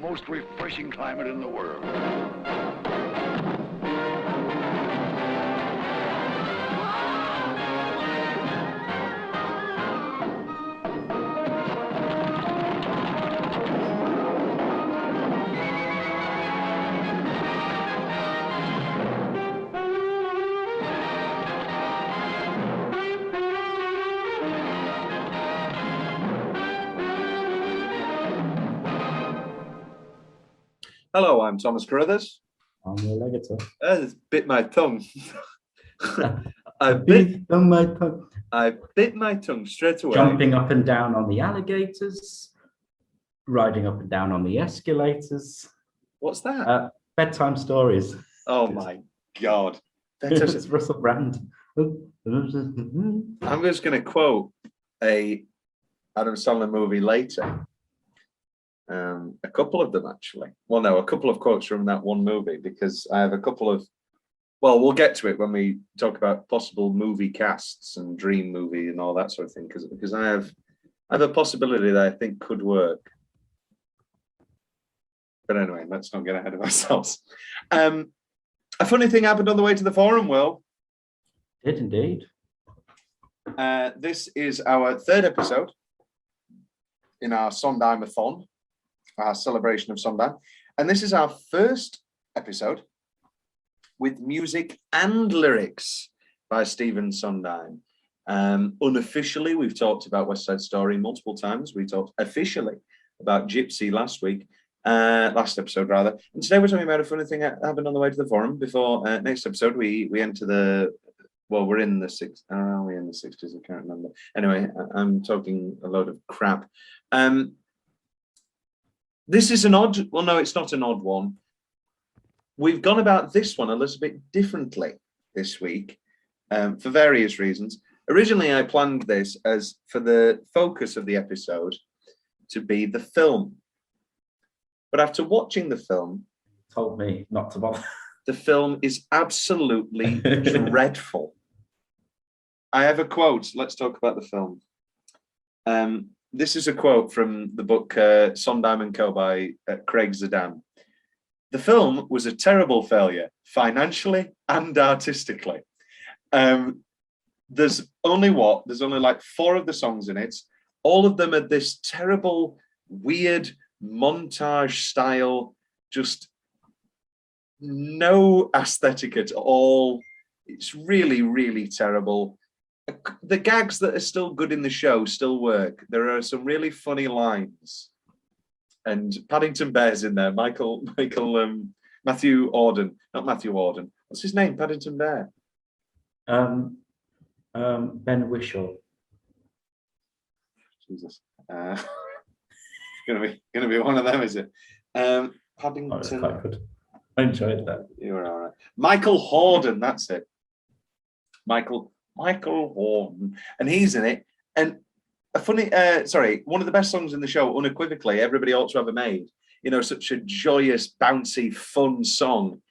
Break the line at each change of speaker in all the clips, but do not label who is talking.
Most refreshing climate in the world.
Hello, I'm Thomas Carruthers.
I'm your Leggetter.
It's bit my tongue. I bit my tongue straight away.
Jumping up and down on the alligators, riding up and down on the escalators.
What's that?
Bedtime stories.
Oh my God.
It's Russell Brand.
I'm just going to quote a Adam Sandler movie later. A couple of them, actually. Well, no, a couple of quotes from that one movie, because I have a couple of, well, we'll get to it when we talk about possible movie casts and dream movie and all that sort of thing, because I have a possibility that I think could work. But anyway, let's not get ahead of ourselves. A funny thing happened on the way to the forum, Will.
Did indeed.
This is our third episode in our Sondheim-a-thon, our celebration of Sondheim. And this is our first episode with music and lyrics by Stephen Sondheim. Unofficially, we've talked about West Side Story multiple times. We talked officially about Gypsy last episode rather. And today we're talking about a funny thing that happened on the way to the forum. Before next episode, we enter the, well, we're in the 60s. Are we in the 60s? I can't remember. Anyway, I'm talking a load of crap. This is an odd, well, no, it's not an odd one. We've gone about this one a little bit differently this week for various reasons. Originally, I planned this as for the focus of the episode to be the film. But after watching the film,
Told me not to bother.
The film is absolutely dreadful. I have a quote. Let's talk about the film. This is a quote from the book Sondheim and Co. by Craig Zadan. The film was a terrible failure, financially and artistically. There's only like 4 of the songs in it. All of them are this terrible, weird montage style, just no aesthetic at all. It's really, really terrible. The gags that are still good in the show still work. There are some really funny lines, and Paddington Bear's in there. Matthew Auden, not Matthew Auden. What's his name? Paddington Bear.
Ben Whishaw.
Jesus, gonna be one of them, is it? Paddington.
Oh, that's quite good. I enjoyed that.
You were all right. Michael Horden, that's it. Michael Horden, and he's in it. And a funny, one of the best songs in the show, unequivocally, Everybody Ought to Have a Maid. You know, such a joyous, bouncy, fun song.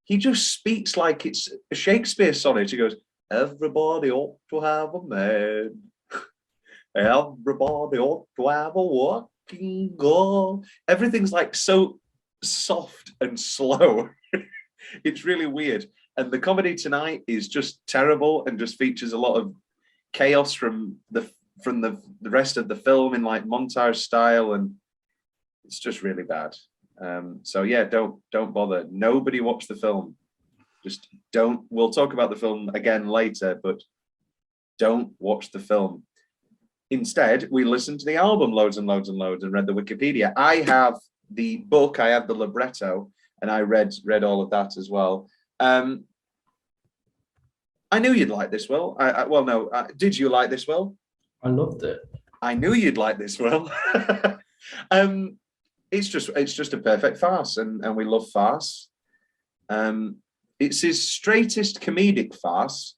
He just speaks like it's a Shakespeare sonnet. He goes, everybody ought to have a maid. Everybody ought to have a working girl. Everything's like so soft and slow. It's really weird. And the comedy tonight is just terrible and just features a lot of chaos from the rest of the film in like montage style, and it's just really bad. So yeah, don't bother. Nobody watch the film. Just don't. We'll talk about the film again later, but don't watch the film. Instead, we listened to the album loads and loads and loads and read the Wikipedia. I have the book. I have the libretto, and I read all of that as well. I knew you'd like this, Will. Did you like this, Will?
I loved it.
I knew you'd like this, Will. It's just a perfect farce, and we love farce. It's his straightest comedic farce.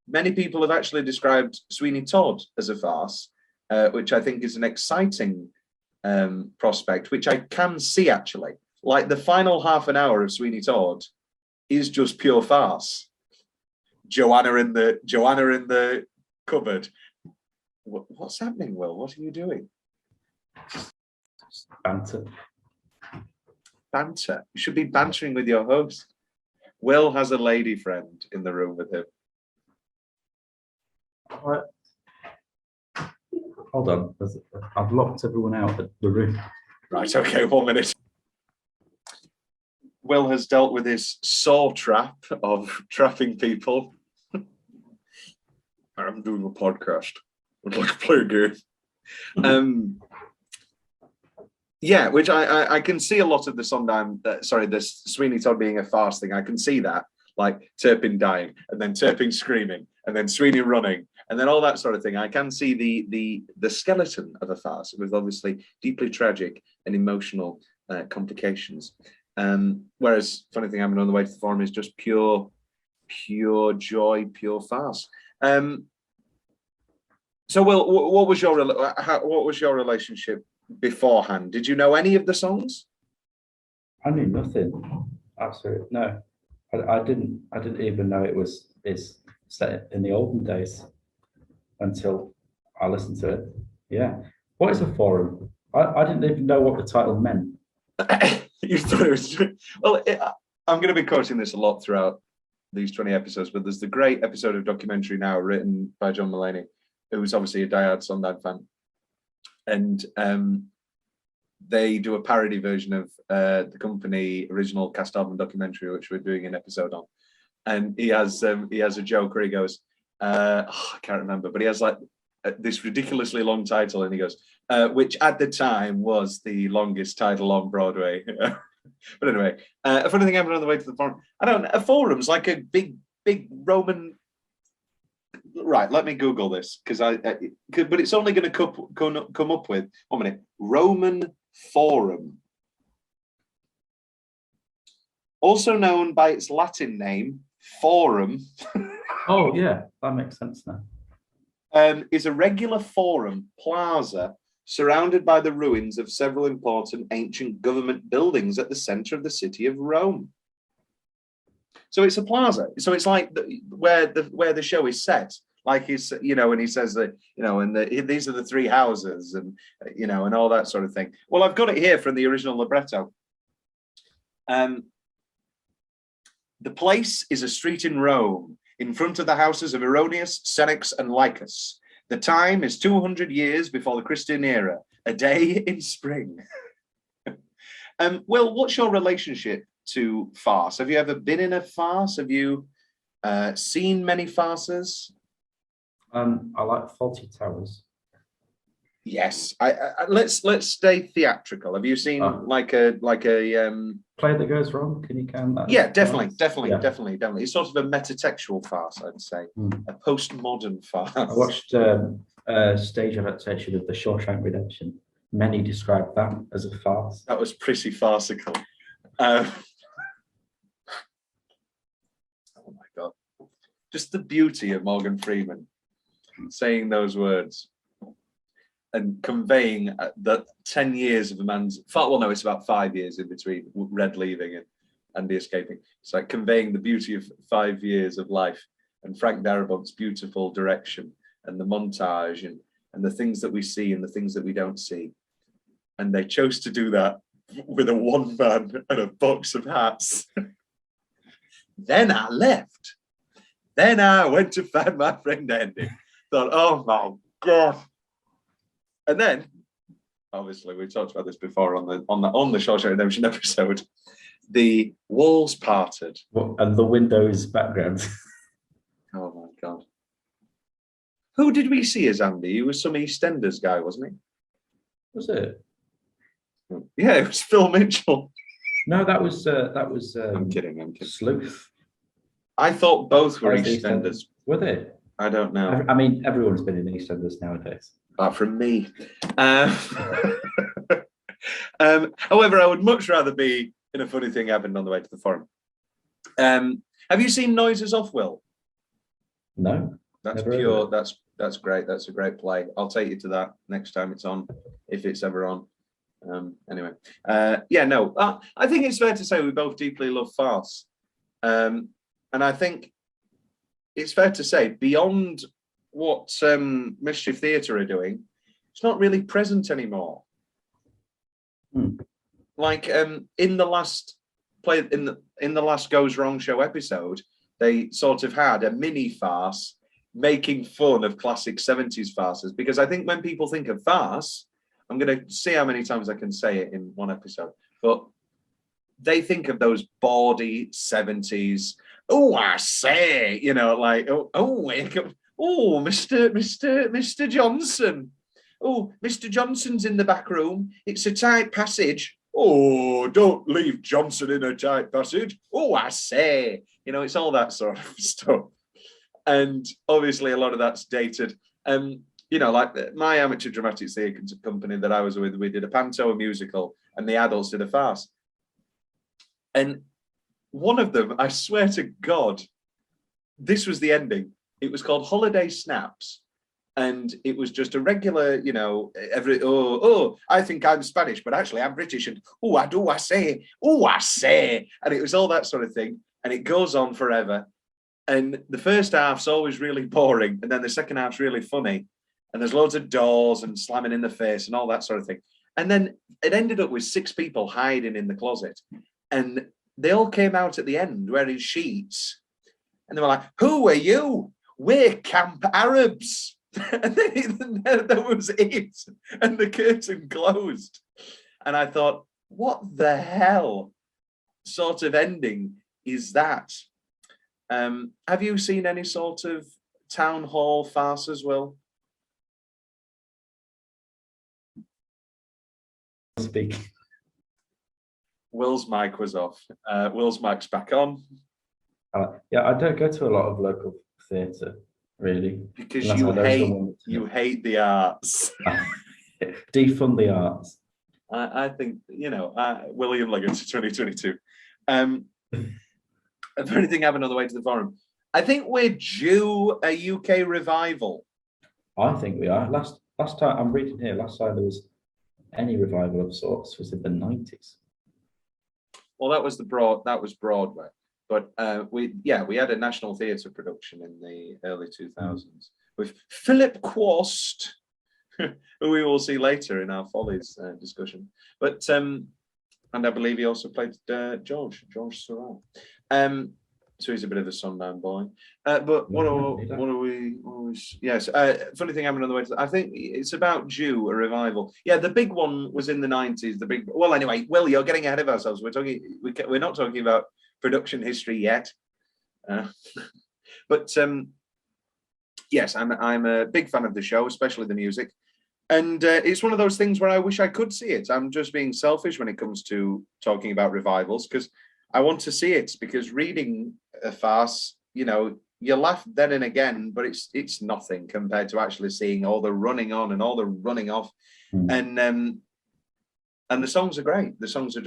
Many people have actually described Sweeney Todd as a farce, which I think is an exciting prospect, which I can see actually. Like the final half an hour of Sweeney Todd is just pure farce. Joanna in the cupboard. What's happening, Will? What are you doing?
Banter.
Banter. You should be bantering with your host. Will has a lady friend in the room with him.
What? Hold on. I've locked everyone out of the room.
Right, okay, 1 minute. Will has dealt with his saw trap of trapping people. I'm doing a podcast. I'd like to play a game. Yeah, which I can see a lot of the Sondheim, the Sweeney Todd being a farce thing. I can see that, like Turpin dying, and then Turpin screaming, and then Sweeney running, and then all that sort of thing. I can see the skeleton of a farce with obviously deeply tragic and emotional complications. Whereas, funny thing happened on the way to the forum is just pure joy, pure farce. So, Will, what was your relationship beforehand? Did you know any of the songs?
I knew nothing. Absolutely no. I didn't even know it's set in the olden days until I listened to it. Yeah. What is a forum? I didn't even know what the title meant.
You thought it was, well, I'm going to be quoting this a lot throughout these 20 episodes, but there's the great episode of Documentary Now written by John Mulaney, who's obviously a diehard Sondheim fan. And they do a parody version of the company original cast album documentary, which we're doing an episode on. And he has a joke where he goes, I can't remember, but he has like this ridiculously long title, and he goes, which at the time was the longest title on Broadway. But anyway, a funny thing happened on the way to the forum. I don't know, a forum's like a big Roman. Right, let me Google this but it's only going to come up with 1 minute. Roman Forum, also known by its Latin name, Forum.
Oh yeah, that makes sense now.
Is a regular forum plaza surrounded by the ruins of several important ancient government buildings at the center of the city of Rome. So it's a plaza. So it's like where the show is set. Like he's, and he says that, and these are the three houses, and and all that sort of thing. Well, I've got it here from the original libretto. The place is a street in Rome, in front of the houses of Erroneus, Senex, and Lycus. The time is 200 years before the Christian era, a day in spring. Will, what's your relationship to farce? Have you ever been in a farce? Have you seen many farces?
I like Faulty Towers.
Yes, let's stay theatrical. Have you seen like a
Play That Goes Wrong? Can you count that?
Yeah, definitely. It's sort of a metatextual farce, I'd say, a postmodern farce.
I watched a stage adaptation of The Shawshank Redemption. Many described that as a farce.
That was pretty farcical. Oh my God! Just the beauty of Morgan Freeman saying those words and conveying that 10 years of a man's, well, no, it's about 5 years in between Red leaving and Andy escaping. It's like conveying the beauty of 5 years of life and Frank Darabont's beautiful direction and the montage and the things that we see and the things that we don't see. And they chose to do that with a one man and a box of hats. Then I left. Then I went to find my friend Andy. Thought, oh my God. And then, obviously, we talked about this before on the Shawshank Redemption episode. The walls parted.
And the windows background.
Oh my God. Who did we see as Andy? He was some EastEnders guy, wasn't he?
Was it?
Yeah, it was Phil Mitchell.
No, that was
I'm kidding.
Sleuth.
I thought both were
That was
EastEnders.
Were they?
I don't know.
I mean, everyone's been in EastEnders nowadays.
Apart from me. However, I would much rather be in A Funny Thing Happened on the Way to the Forum. Have you seen Noises Off, Will?
No.
That's pure. That's great. That's a great play. I'll take you to that next time it's on, if it's ever on. Anyway, I think it's fair to say we both deeply love farce, and I think it's fair to say beyond what Mischief Theatre are doing, it's not really present anymore. Like in the last Goes Wrong show episode, they sort of had a mini farce making fun of classic 70s farces, because I think when people think of farce, I'm going to see how many times I can say it in one episode, but they think of those bawdy 70s. Oh, I say, like, Mr. Johnson. Oh, Mr. Johnson's in the back room. It's a tight passage. Oh, don't leave Johnson in a tight passage. Oh, I say. It's all that sort of stuff. And obviously a lot of that's dated. Like my amateur dramatic theatre company that I was with, we did a panto, a musical, and the adults did a farce. And one of them, I swear to God, this was the ending. It was called Holiday Snaps. And it was just a regular, I think I'm Spanish, but actually I'm British. And, I say. And it was all that sort of thing. And it goes on forever. And the first half's always really boring. And then the second half's really funny. And there's loads of doors and slamming in the face and all that sort of thing. And then it ended up with 6 people hiding in the closet. And they all came out at the end wearing sheets. And they were like, who are you? We're Camp Arabs. And then that was it. And the curtain closed. And I thought, what the hell sort of ending is that? Have you seen any sort of town hall farce as well?
Speak.
Will's mic was off. Will's mic's back on.
Yeah, I don't go to a lot of local theatre, really.
Because you hate the arts.
Defund the arts.
I think, William Leggetter 2022. If anything happened on the way to the forum, I think we're due a UK revival.
I think we are. Last time I'm reading here, last time there was any revival of sorts was in the 90s.
Well, that was Broadway, but we had a National Theatre production in the early 2000s with Philip Quast, who we will see later in our Follies discussion. But and I believe he also played George Sorrell. So he's a bit of a Sondheim boy. But what are we? Yes. Funny thing happened on the way to. I think it's about due a revival. Yeah, the big one was in the 90s. Well, anyway, Will, you're getting ahead of ourselves. We're not talking about production history yet. But yes, I'm a big fan of the show, especially the music. And it's one of those things where I wish I could see it. I'm just being selfish when it comes to talking about revivals, because I want to see it, because reading a farce, you laugh then and again, but it's nothing compared to actually seeing all the running on and all the running off. And the songs are great. The songs are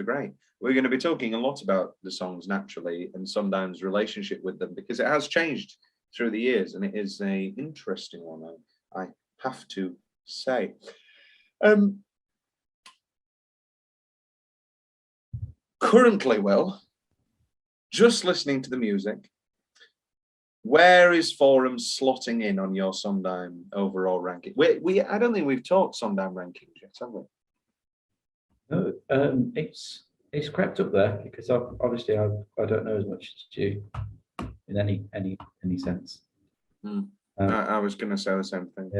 great. We're going to be talking a lot about the songs naturally, and Sondheim's relationship with them, because it has changed through the years, and it is a interesting one, I have to say. Currently, Will, just listening to the music, where is Forum slotting in on your Sondheim overall ranking? I don't think we've talked Sondheim rankings yet, have we?
No, it's crept up there, because I don't know as much as you in any sense.
I was going to say the same thing.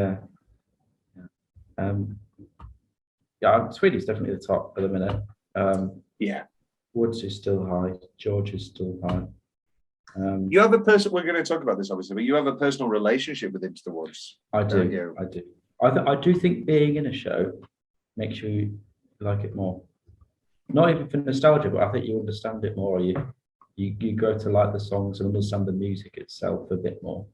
Sweden's definitely the top at the minute.
Yeah.
Woods is still high. George is still high.
You have a person. We're going to talk about this obviously, but you have a personal relationship with Into the Woods.
I do. I do think being in a show makes you You like it more. Not even for nostalgia, but I think you understand it more. You grow to like the songs and understand the music itself a bit more.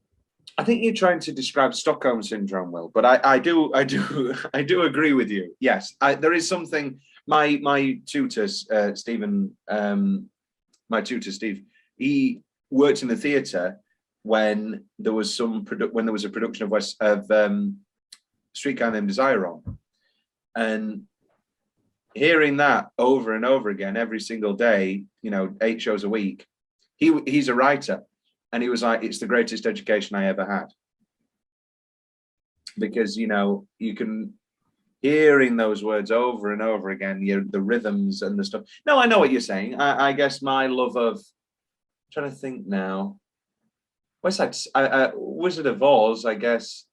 I think you're trying to describe Stockholm syndrome, Will, but I do agree with you. Yes, there is something. My tutor, Stephen, my tutor Steve, he worked in the theatre when there was when there was a production of Streetcar Named Desire on, and hearing that over and over again every single day, 8 shows a week. He's a writer. And he was like, it's the greatest education I ever had. Because, you can, hearing those words over and over again, the rhythms and the stuff. No, I know what you're saying. I guess my love of, I'm trying to think now. What's that? Wizard of Oz, I guess,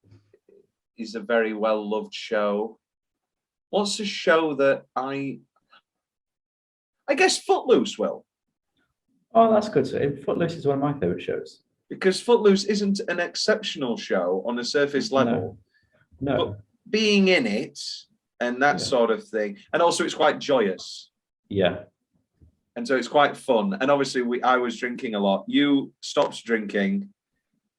is a very well-loved show. What's a show that I guess Footloose, Will.
Oh, that's good. So Footloose is one of my favourite shows.
Because Footloose isn't an exceptional show on a surface level.
No.
But being in it and that sort of thing. And also it's quite joyous.
Yeah.
And so it's quite fun. And obviously I was drinking a lot. You stopped drinking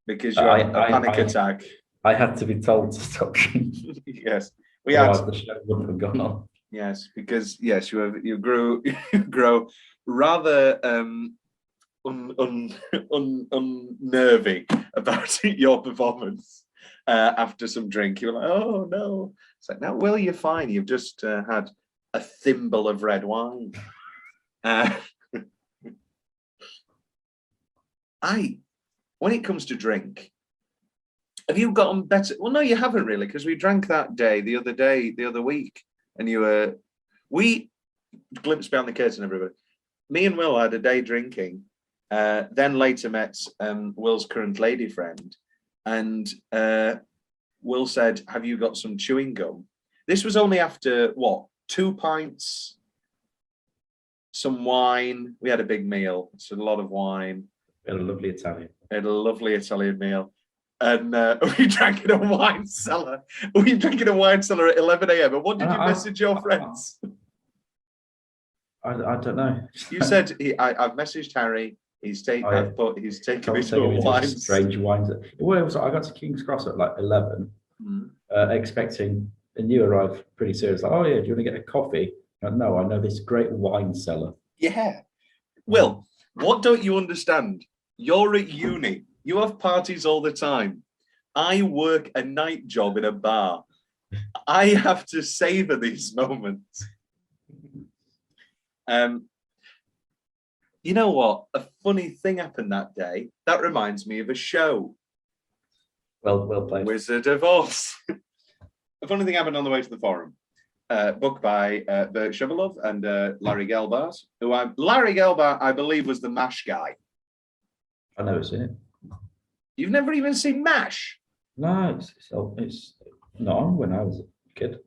because you had a panic attack.
I had to be told to stop drinking.
Yes.
The show wouldn't have gone on.
Yes, because you grew rather unnervy about your performance after some drink. You were like, oh no. It's like, no, Will, you're fine. You've just had a thimble of red wine. When it comes to drink, have you gotten better? Well, no, you haven't really, because we drank that day, the other week, and we glimpse behind the curtain, everybody. Me and Will had a day drinking, then later met Will's current lady friend, and Will said, have you got some chewing gum? This was only after, 2 pints, some wine. We had a big meal, so a lot of wine.
We had a lovely Italian
meal. And we drank in a wine cellar. We drank in a wine cellar at 11 a.m. And what did you message your friends?
I don't know.
You said I've messaged Harry. He's taken me to a wine.
Strange wines. Well, I got to King's Cross at like 11, expecting, and you arrived pretty serious. Like, oh yeah, do you want to get a coffee? Like, no, I know this great wine cellar.
Yeah. Will, what don't you understand? You're at uni. You have parties all the time. I work a night job in a bar. I have to savor these moments. You know what? A funny thing happened that day. That reminds me of a show.
Well played.
Wizard of Oz. A funny thing happened on the way to the forum. Book by Bert Shovelov and Larry Gelbart. Larry Gelbart, I believe, was the MASH guy.
I've never seen it.
You've never even seen MASH?
No, it's not on when I was a kid.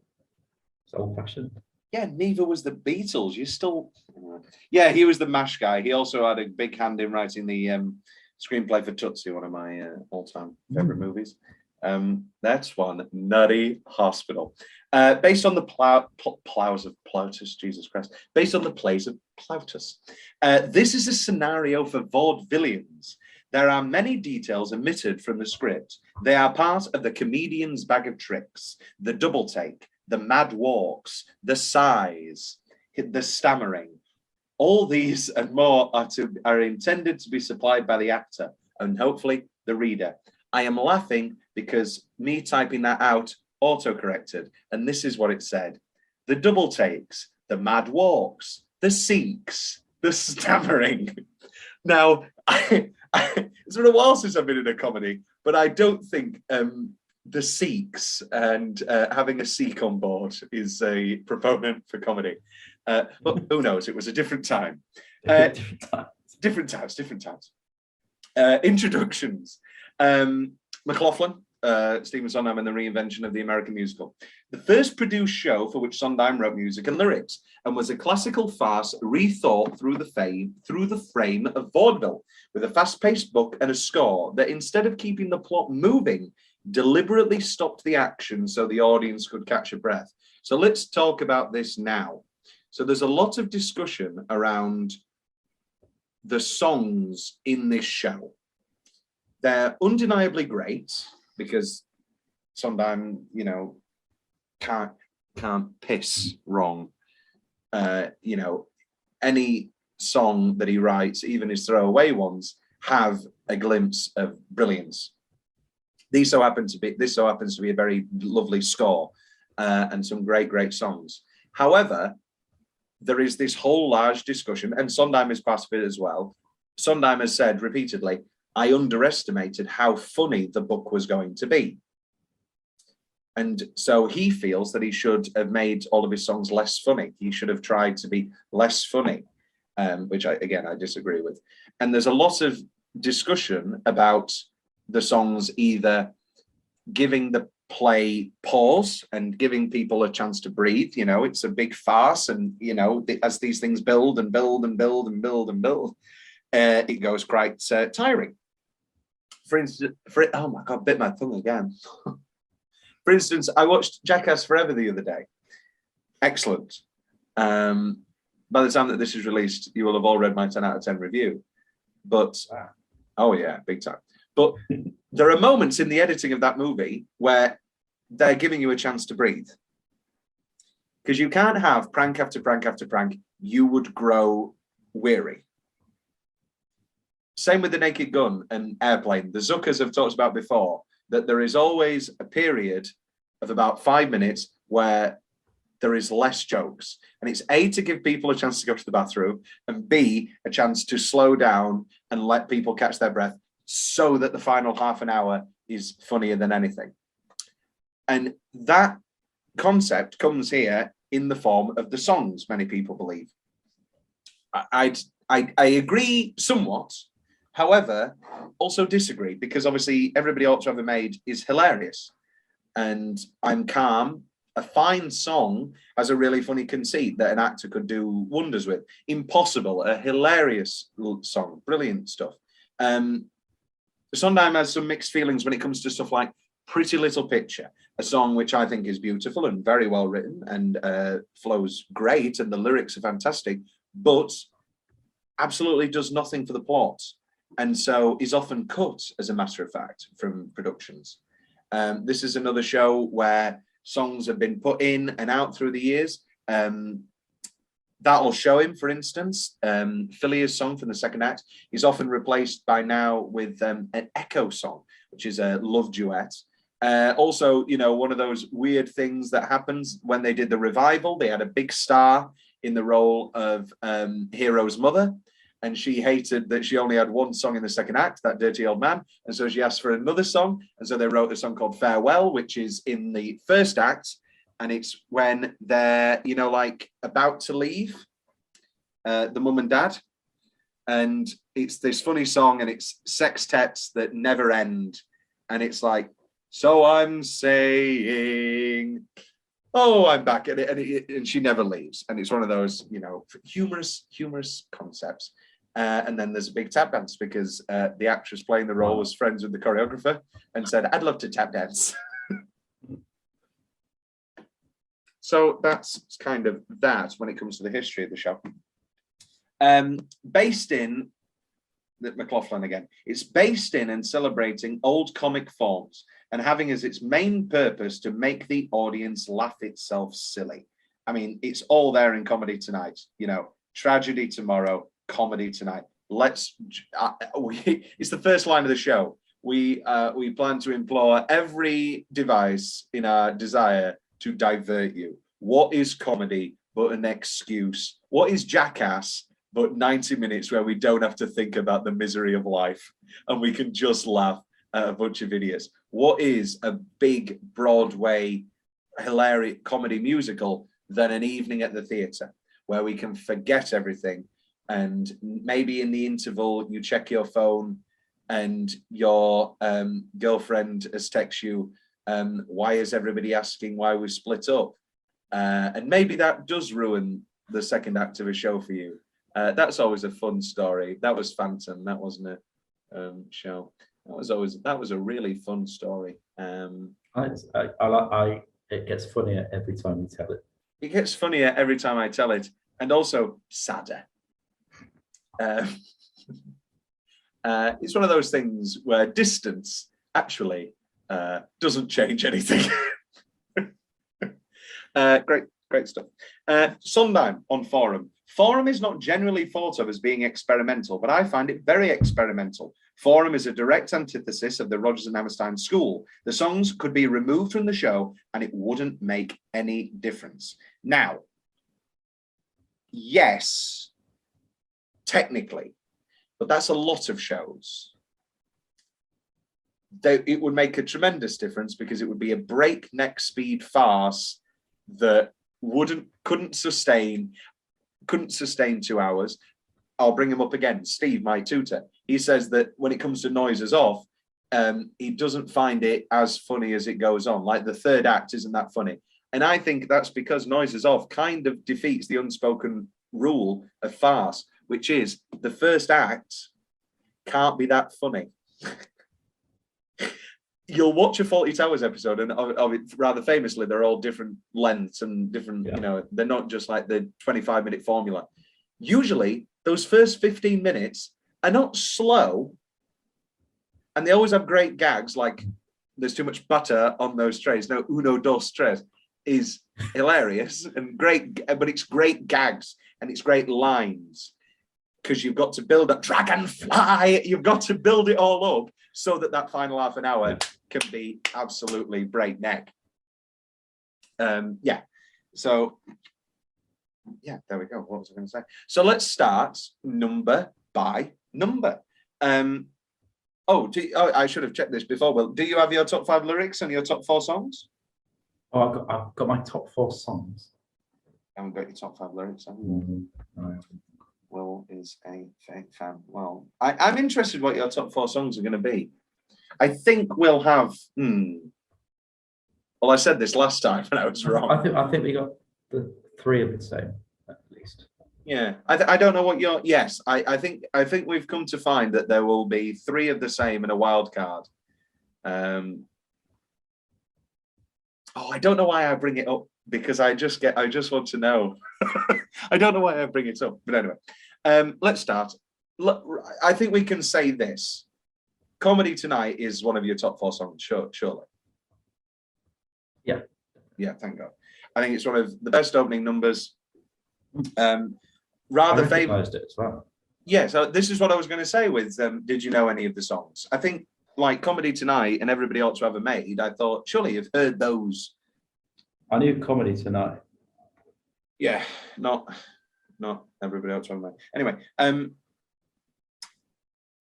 It's old-fashioned.
Yeah, neither was the Beatles. You're still... Yeah, he was the MASH guy. He also had a big hand in writing the screenplay for Tootsie, one of my all-time favourite movies. That's one. Nutty Hospital. Based on the plows of Plautus, Jesus Christ. Based on the plays of Plautus. This is a scenario for vaudevillians. There are many details omitted from the script. They are part of the comedian's bag of tricks. The double take, the mad walks, the sighs, the stammering. All these and more are intended to be supplied by the actor and hopefully the reader. I am laughing because me typing that out auto-corrected, and this is what it said. The double takes, the mad walks, the seeks, the stammering. Now, it's been a while since I've been in a comedy, but I don't think the seeks and having a seek on board is a proponent for comedy. But who knows? It was a different time. Different times. Introductions. McLaughlin, Stephen Sondheim, and the reinvention of the American musical. The first produced show for which Sondheim wrote music and lyrics, and was a classical farce rethought through the frame of vaudeville, with a fast-paced book and a score that, instead of keeping the plot moving, deliberately stopped the action so the audience could catch a breath. So let's talk about this now. So there's a lot of discussion around the songs in this show. They're undeniably great because Sondheim, you know, can't piss wrong. You know, any song that he writes, even his throwaway ones, have a glimpse of brilliance. This so happens to be a very lovely score and some great songs. However, there is this whole large discussion, and Sondheim is part of it as well. Sondheim has said repeatedly, I underestimated how funny the book was going to be. And so he feels that he should have made all of his songs less funny. He should have tried to be less funny, which I disagree with. And there's a lot of discussion about the songs either giving the play pause and giving people a chance to breathe. You know, it's a big farce, and you know, as these things build and build and build and build and build, it goes quite tiring. For instance, oh my god, bit my tongue again. For instance, I watched Jackass Forever the other day. Excellent. By the time that this is released, you will have all read my 10 out of 10 review. But oh yeah, big time. But there are moments in the editing of that movie where they're giving you a chance to breathe. Because you can't have prank after prank after prank. You would grow weary. Same with The Naked Gun and Airplane. The Zuckers have talked about before that there is always a period of about 5 minutes where there is less jokes. And it's A, to give people a chance to go to the bathroom, and B, a chance to slow down and let people catch their breath so that the final half an hour is funnier than anything. And that concept comes here in the form of the songs, many people believe. I agree somewhat, however, also disagree, because obviously Everybody Ought to Have a Maid is hilarious. And I'm Calm, a fine song, has a really funny conceit that an actor could do wonders with. Impossible, a hilarious song, brilliant stuff. Sondheim has some mixed feelings when it comes to stuff like Pretty Little Picture, a song which I think is beautiful and very well written and flows great, and the lyrics are fantastic, but absolutely does nothing for the plot. And so is often cut, as a matter of fact, from productions. This is another show where songs have been put in and out through the years. That'll Show Him, for instance, Philia's song from the second act is often replaced by now with an Echo song, which is a love duet. Also, you know, one of those weird things that happens when they did the revival, they had a big star in the role of Hero's mother, and she hated that she only had one song in the second act, That Dirty Old Man, and so she asked for another song, and so they wrote a song called Farewell, which is in the first act, and it's when they're, you know, like about to leave, the mum and dad, and it's this funny song, and it's sextets that never end, and it's like, so I'm saying, oh, I'm back at it, and she never leaves, and it's one of those, you know, humorous concepts. And then there's a big tap dance because the actress playing the role was friends with the choreographer and said, I'd love to tap dance. So that's kind of that when it comes to the history of the show. Based in McLaughlin again, it's based in and celebrating old comic forms and having as its main purpose to make the audience laugh itself silly. I mean, it's all there in Comedy Tonight, you know, tragedy tomorrow, comedy tonight. It's the first line of the show. We plan to employ every device in our desire to divert you. What is comedy but an excuse? What is Jackass but 90 minutes where we don't have to think about the misery of life and we can just laugh at a bunch of idiots? What is a big Broadway hilarious comedy musical than an evening at the theatre where we can forget everything, and maybe in the interval you check your phone and your girlfriend has texted you, why is everybody asking why we split up? And maybe that does ruin the second act of a show for you. That's always a fun story. That was Phantom, that wasn't a show. That was a really fun story.
I it gets funnier every time you tell it.
It gets funnier every time I tell it, and also sadder. It's one of those things where distance actually doesn't change anything. Great stuff. Sondheim on Forum. Forum is not generally thought of as being experimental, but I find it very experimental. Forum is a direct antithesis of the Rodgers and Hammerstein school. The songs could be removed from the show and it wouldn't make any difference. Now, yes, technically, but that's a lot of shows. It would make a tremendous difference because it would be a breakneck speed farce that couldn't sustain 2 hours. I'll bring him up again. Steve, my tutor, he says that when it comes to Noises Off, he doesn't find it as funny as it goes on. Like the third act isn't that funny. And I think that's because Noises Off kind of defeats the unspoken rule of farce, which is the first act can't be that funny. You'll watch a Fawlty Towers episode, and of it, rather famously, they're all different lengths and different, they're not just like the 25-minute formula. Usually, those first 15 minutes are not slow, and they always have great gags, like there's too much butter on those trays. No, uno, dos, tres is hilarious and great, but it's great gags and it's great lines because you've got to build a dragonfly. You've got to build it all up so that final half an hour can be absolutely breakneck. So there we go. What was I going to say? So let's start number by number. I should have checked this before. Well, do you have your top 5 lyrics and your top 4 songs?
Oh, I've got my top 4 songs.
I haven't got your top 5 lyrics, have you?
Mm-hmm. Right.
Will is a fake fan. Well, I'm interested what your top 4 songs are going to be. I think we'll have. Well, I said this last time and I was wrong.
I think we got the 3 of the same at least.
Yeah, I don't know what your. Yes, I think we've come to find that there will be 3 of the same and a wild card. I don't know why I bring it up because I just want to know. I don't know why I bring it up, but anyway, let's start. I think we can say this: Comedy Tonight is one of your top 4 songs, surely. Yeah, thank God. I think it's one of the best opening numbers. Rather famous.
It as well.
Yeah, so this is what I was going to say with did you know any of the songs? I think like Comedy Tonight and Everybody Ought to Have a Maid, I thought surely you've heard those.
I knew Comedy Tonight.
Yeah, not Everybody Ought to Have a Maid. Anyway,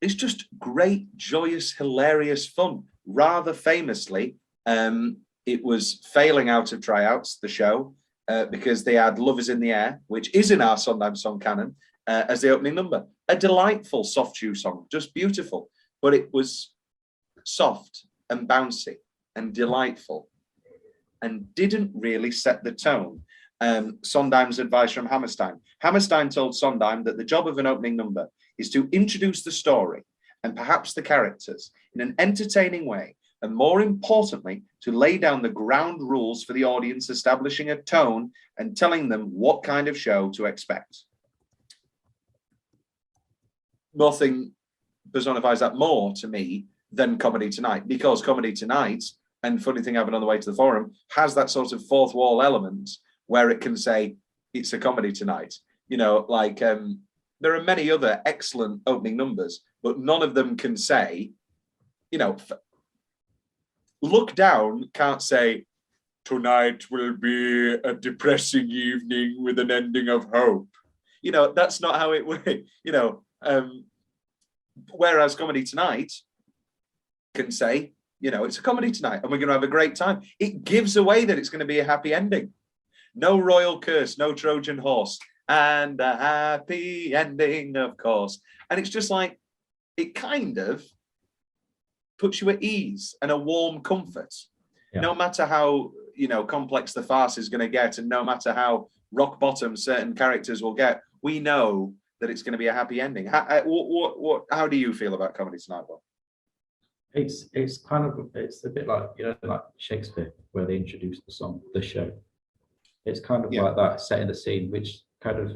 it's just great, joyous, hilarious fun. Rather famously, it was failing out of tryouts, the show, because they had Love Is in the Air, which is in our Sondheim song canon, as the opening number. A delightful soft shoe song, just beautiful. But it was soft and bouncy and delightful and didn't really set the tone. Sondheim's advice from Hammerstein. Hammerstein told Sondheim that the job of an opening number is to introduce the story and perhaps the characters in an entertaining way, and more importantly, to lay down the ground rules for the audience, establishing a tone and telling them what kind of show to expect. Nothing personifies that more to me than Comedy Tonight, because Comedy Tonight, and funny thing happened on the way to the forum, has that sort of fourth wall element where it can say, it's a comedy tonight. There are many other excellent opening numbers, but none of them can say, Look Down can't say, tonight will be a depressing evening with an ending of hope. That's not how it works. Whereas Comedy Tonight can say, it's a comedy tonight and we're going to have a great time. It gives away that it's going to be a happy ending. No royal curse, no Trojan horse, and a happy ending, of course. And it's just like, it kind of puts you at ease and a warm comfort. Yeah. No matter how, complex the farce is going to get, and no matter how rock bottom certain characters will get, we know that it's going to be a happy ending. How do you feel about Comedy Tonight, Bob?
It's kind of it's a bit like like Shakespeare where they introduce the show. It's kind of like that, setting the scene, which kind of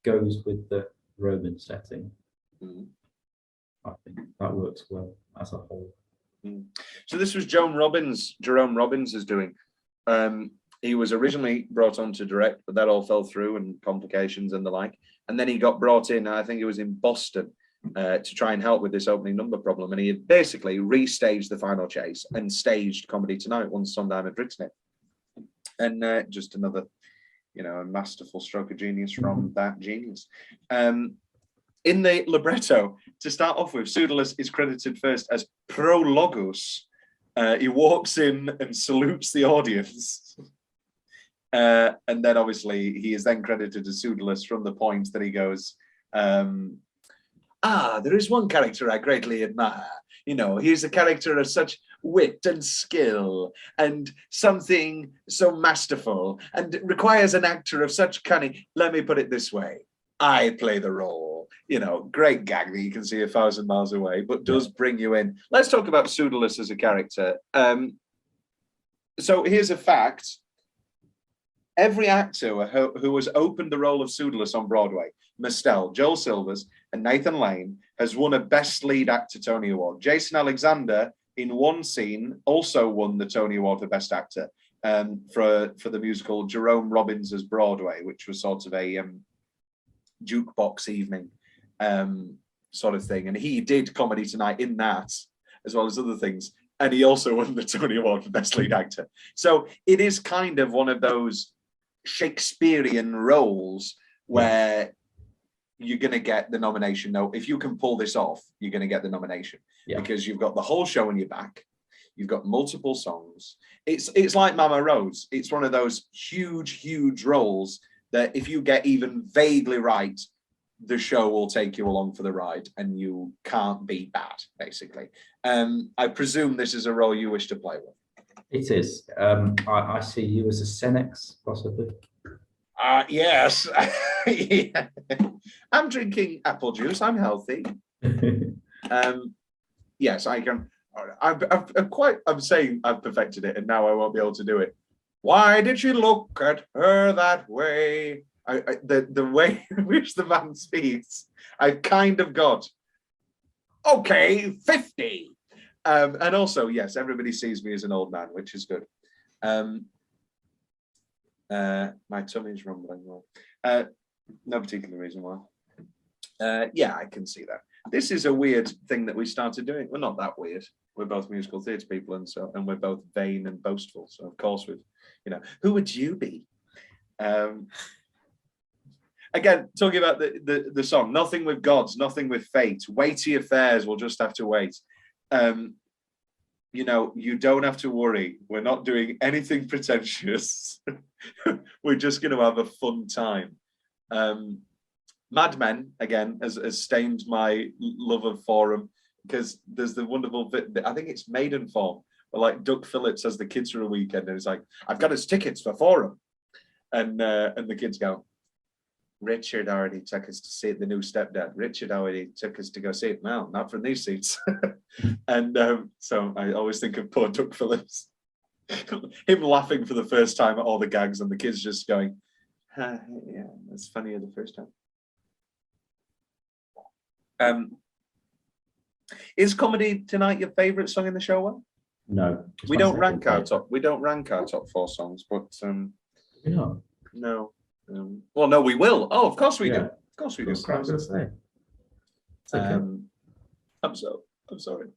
goes with the Roman setting. I think that works well as a whole.
So this was Jerome Robbins is doing. He was originally brought on to direct, but that all fell through and complications and the like. And then he got brought in, I think it was in Boston, to try and help with this opening number problem. And he had basically restaged The Final Chase and staged Comedy Tonight once Sondheim had written it. And just another, a masterful stroke of genius from that genius. In the libretto, to start off with, Pseudolus is credited first as Prologus. He walks in and salutes the audience. And then obviously he is then credited as Pseudolus from the point that he goes, there is one character I greatly admire. He's a character of such wit and skill and something so masterful and requires an actor of such cunning. Let me put it this way. I play the role. Great gag that you can see 1,000 miles away, but does bring you in. Let's talk about Pseudolus as a character. So here's a fact. Every actor who has opened the role of Pseudolus on Broadway, Mostel, Joel Silvers, and Nathan Lane, has won a Best Lead Actor Tony Award. Jason Alexander, in one scene, also won the Tony Award for Best Actor for the musical Jerome Robbins as Broadway, which was sort of a jukebox evening sort of thing. And he did Comedy Tonight in that, as well as other things. And he also won the Tony Award for Best Lead Actor. So it is kind of one of those Shakespearean roles where you're going to get the nomination. No, if you can pull this off, you're going to get the nomination because you've got the whole show on your back. You've got multiple songs. It's like Mama Rose. It's one of those huge roles that if you get even vaguely right, the show will take you along for the ride and you can't be bad, basically. I presume this is a role you wish to play with.
It is. I see you as a Senex, possibly.
Yes. Yeah. I'm drinking apple juice. I'm healthy. Yes, I can. I'm saying I've perfected it and now I won't be able to do it. Why did she look at her that way? The way in which the man speaks, I've kind of got, okay, 50. And also, yes, everybody sees me as an old man, which is good. My tummy's rumbling. No particular reason why. Yeah, I can see that. This is a weird thing that we started doing. We're not that weird. We're both musical theatre people, and we're both vain and boastful. So of course, who would you be? Again, talking about the song, nothing with gods, nothing with fate. Weighty affairs will just have to wait. You don't have to worry. We're not doing anything pretentious. We're just going to have a fun time. Mad Men, again, has stained my love of Forum, because there's the wonderful bit, I think it's Maiden Form, where like Doug Phillips has the kids for a weekend and he's like, I've got his tickets for Forum. And the kids go, Richard already took us to see it, the new stepdad. Richard already took us to go see it. No, not from these seats. And so I always think of poor Doug Phillips. Him laughing for the first time at all the gags and the kids just going, yeah, that's funnier the first time. Is Comedy Tonight your favourite song in the show? Well,
no.
We don't rank our top 4 songs, but
no.
Well, no, we will. Oh, of course we do. Of course we do.
I was going to say. Okay.
I'm sorry.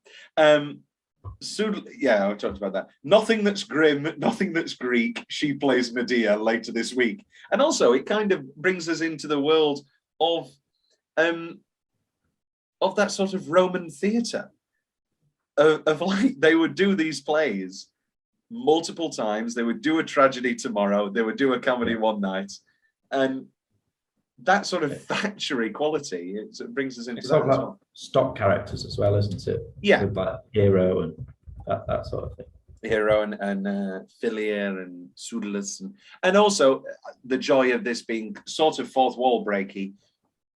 Yeah, I talked about that. Nothing that's grim, nothing that's Greek. She plays Medea later this week, and also it kind of brings us into the world of that sort of Roman theatre. Of like they would do these plays multiple times. They would do a tragedy tomorrow. They would do a comedy one night, and that sort of factory quality it brings us into
it's
that
sort of like stock characters as well, isn't it?
Yeah,
with like Hero and that sort of thing.
Hero and Philia and Pseudolus, and also the joy of this being sort of fourth wall breaky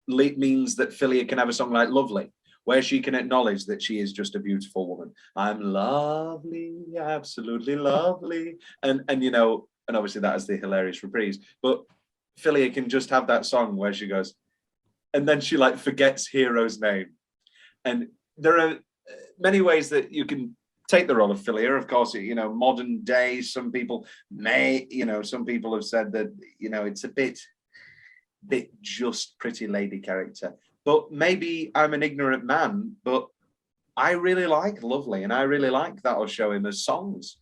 means that Philia can have a song like Lovely, where she can acknowledge that she is just a beautiful woman. I'm lovely, absolutely lovely. And you know, and obviously that is the hilarious reprise. But Philia can just have that song where she goes, and then she like forgets Hero's name. And there are many ways that you can take the role of Philia. Of course, you know, modern day, some people may, you know, some people have said that, you know, it's a bit just pretty lady character. But maybe I'm an ignorant man, but I really like Lovely, and I really like That'll Show Him as songs.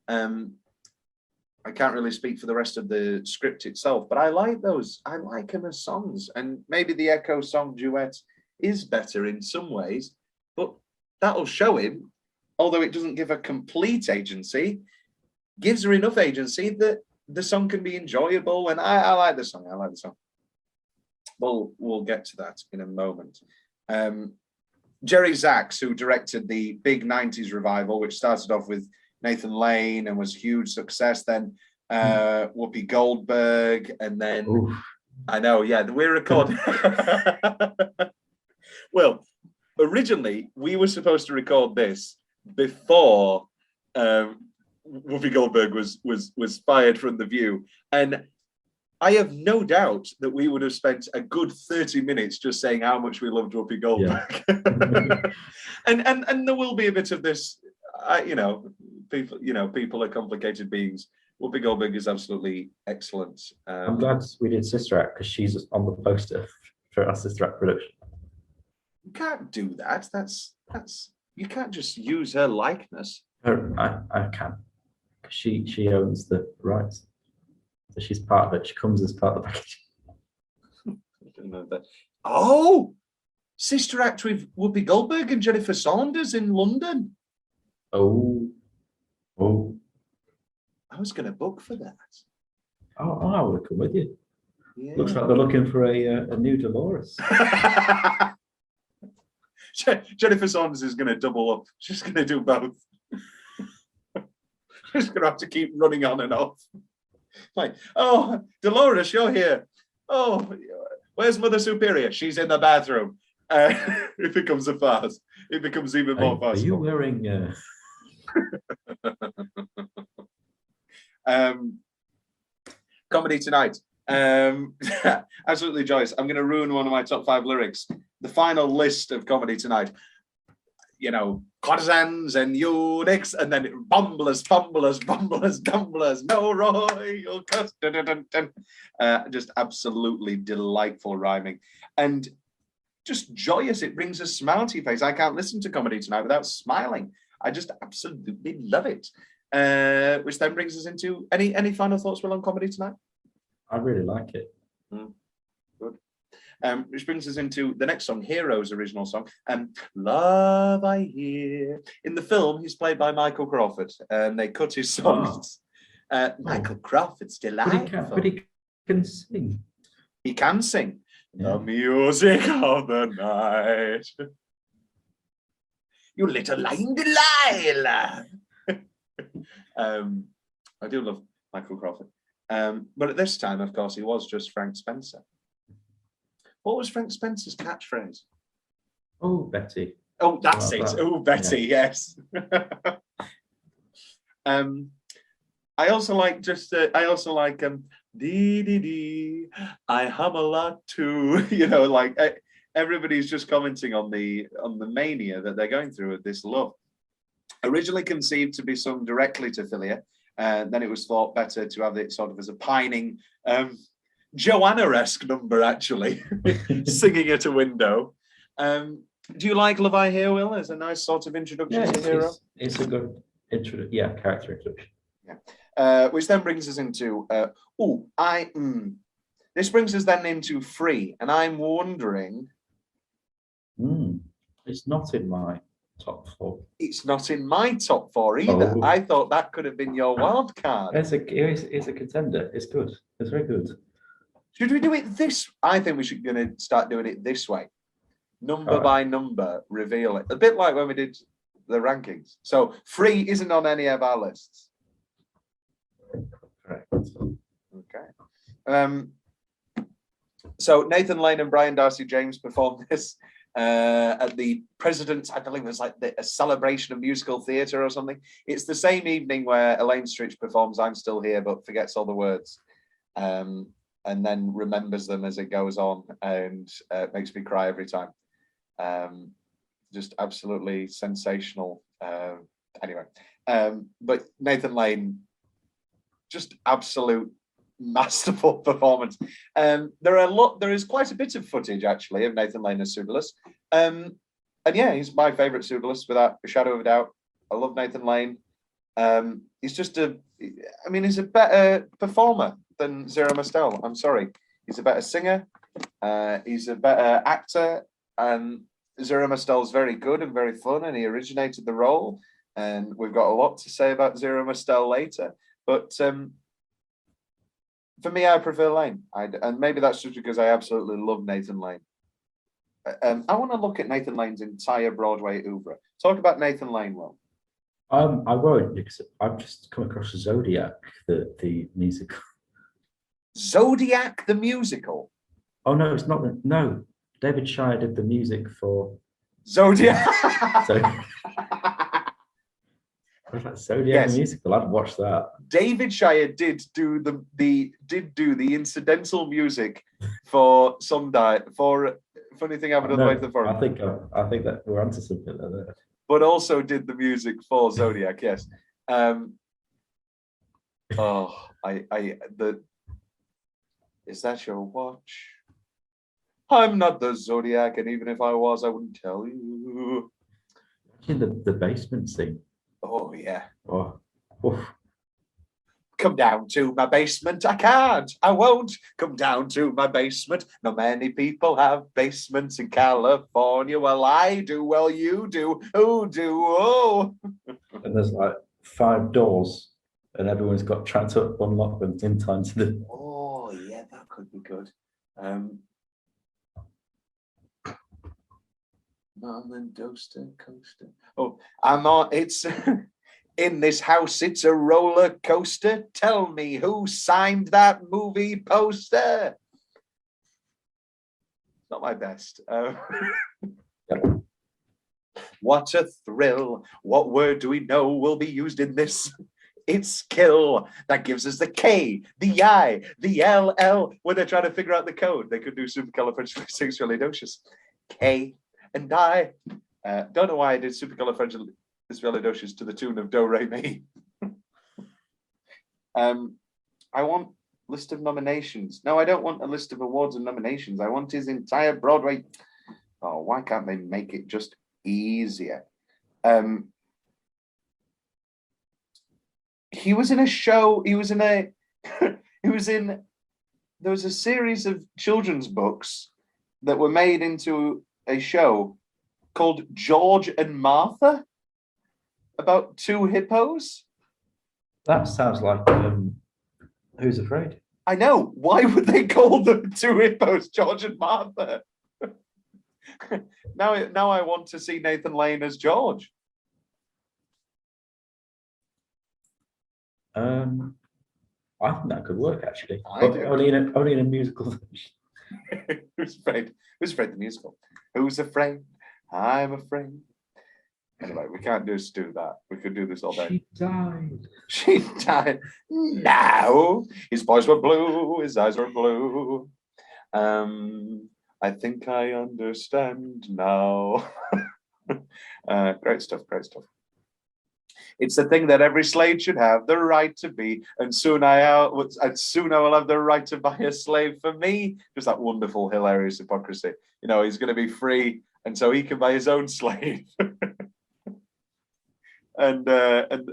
I can't really speak for the rest of the script itself, but I like those. I like them as songs. And maybe the Echo song duet is better in some ways, but That'll Show Him, although it doesn't give her complete agency, gives her enough agency that the song can be enjoyable. And I like the song. I like the song. We'll get to that in a moment. Jerry Zaks, who directed the big 90s revival, which started off with Nathan Lane and was a huge success, then Whoopi Goldberg, and then Oof. I know, yeah, we're recording. Well, originally we were supposed to record this before Whoopi Goldberg was fired from The View, and I have no doubt that we would have spent a good 30 minutes just saying how much we loved Whoopi Goldberg. Yeah. and there will be a bit of this, you know, people are complicated beings. Whoopi Goldberg is absolutely excellent.
I'm glad we did Sister Act because she's on the poster for our Sister Act production.
You can't do that. That's you can't just use her likeness.
I can, because she owns the rights. So she's part of it. She comes as part of the package.
I didn't know that. Oh, Sister Act with Whoopi Goldberg and Jennifer Saunders in London.
Oh.
I was going to book for that.
Oh, I would have come with you.
Yeah.
Looks like they're looking for a new Dolores.
Jennifer Saunders is going to double up. She's going to do both. She's going to have to keep running on and off. Like, oh, Dolores, you're here. Oh, where's Mother Superior? She's in the bathroom. It becomes a farce. It becomes even more farce.
Are you wearing...
Comedy Tonight. Absolutely joyous. I'm going to ruin one of my top 5 lyrics. The final list of Comedy Tonight. You know, courtesans and eunuchs, and then bumblers, fumblers, bumblers, gumblers, no royal custom. Just absolutely delightful rhyming. And just joyous. It brings a smile to your face. I can't listen to Comedy Tonight without smiling. I just absolutely love it. Which then brings us into any final thoughts, Will, on Comedy Tonight?
I really like it.
Good. Which brings us into the next song, Hero's original song, Love I Hear. In the film, he's played by Michael Crawford, and they cut his songs. Michael Crawford's delightful.
But he can sing.
He can sing.
Yeah.
The music of the night. You little lying Delilah. I do love Michael Crawford. But at this time, of course, he was just Frank Spencer. What was Frank Spencer's catchphrase?
Oh, Betty.
Oh, that's it. Oh, Betty, yeah. Yes. I also like dee dee dee. I hum a lot too. You know, like everybody's just commenting on the mania that they're going through with this love. Originally conceived to be sung directly to Philia, then it was thought better to have it sort of as a pining, Joanna-esque number, actually, singing at a window. Do you like Love I Hear, Will, as a nice sort of introduction to Hero?
It's a good character introduction.
Yeah. Which then brings us into, this brings us then into Free, and I'm wondering...
It's not in my top 4.
It's not in my top 4 either. Oh. I thought that could have been your wild card.
It's a contender. It's good. It's very good.
Should we do it this? I think we should gonna start doing it this way. Number by number, reveal it. A bit like when we did the rankings. So Free isn't on any of our lists.
Correct.
Okay. So Nathan Lane and Brian Darcy James performed this. at the President's, I believe it was like a celebration of musical theatre or something. It's the same evening where Elaine Stritch performs I'm Still Here, but forgets all the words. And then remembers them as it goes on, and makes me cry every time. Just absolutely sensational. Anyway, but Nathan Lane, just absolute masterful performance. There is quite a bit of footage actually of Nathan Lane as Pseudolus. And yeah, he's my favourite Pseudolus without a shadow of a doubt. I love Nathan Lane. He's just he's a better performer than Zero Mostel. I'm sorry. He's a better singer. He's a better actor. And Zero Mostel's very good and very fun, and he originated the role. And we've got a lot to say about Zero Mostel later. But for me, I prefer Lane. And maybe that's just because I absolutely love Nathan Lane. I want to look at Nathan Lane's entire Broadway oeuvre. Talk about Nathan Lane, Will.
I won't, because I've just come across Zodiac, the musical.
Zodiac the musical?
Oh no, it's not. No, David Shire did the music for
Zodiac.
So, Zodiac the musical. I'd watch that.
David Shire did do the incidental music for Sondheim, for Funny Thing Happened on the Way to the Forum.
I think that we're onto something like that.
But also did the music for Zodiac. Yes. Is that your watch? I'm not the Zodiac, and even if I was, I wouldn't tell you.
In the basement scene.
Oh yeah.
Oh. Oof.
Come down to my basement. I can't. I won't come down to my basement. Not many people have basements in California. Well, I do. Well, you do. Who do? Oh.
And there's like 5 doors, and everyone's got trying to unlock them in time to the.
Oh yeah, that could be good. Marlon Doster Coaster. Oh, I'm on. It's in this house. It's a roller coaster. Tell me who signed that movie poster. Not my best. What a thrill! What word do we know will be used in this? It's kill. That gives us the K, the I, the LL. When they're trying to figure out the code, they could do supercalifragilisticexpialidocious. K and I. Don't know why I did supercalifragilisticexpialidocious to the tune of Do Re Mi. I want a list of nominations. No, I don't want a list of awards and nominations. I want his entire Broadway. Oh, why can't they make it just easier? He was in a show. He was in a. There was a series of children's books that were made into a show called George and Martha, about 2 hippos. That
sounds like Who's Afraid?
I know. Why would they call them 2 hippos, George and Martha? Now I want to see Nathan Lane as George.
I think that could work actually.
Do.
Only in a musical.
Who's afraid? Who's afraid the musical? Who's afraid? I'm afraid. Anyway, we can't just do that. We could do this all day.
She died.
She died. Now his boys were blue, his eyes were blue. I think I understand now. Great stuff, great stuff. It's the thing that every slave should have the right to be, and soon I will have the right to buy a slave for me. Just that wonderful, hilarious hypocrisy. You know, he's going to be free, and so he can buy his own slave. and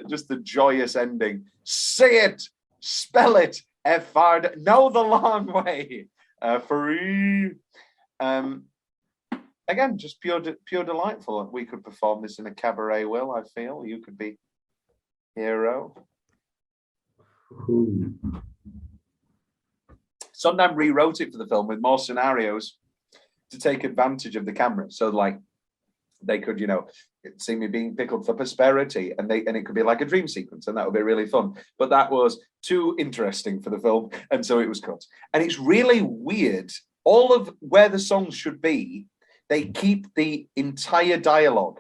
just the joyous ending. Say it, spell it, F-R, know the long way. Free. Again, just pure delightful. We could perform this in a cabaret, Will, I feel. You could be hero.
Ooh.
Sondheim rewrote it for the film with more scenarios to take advantage of the camera. So like they could, you know, see me being pickled for prosperity, and it could be like a dream sequence, and that would be really fun. But that was too interesting for the film, and so it was cut. And it's really weird. All of where the songs should be They keep the entire dialogue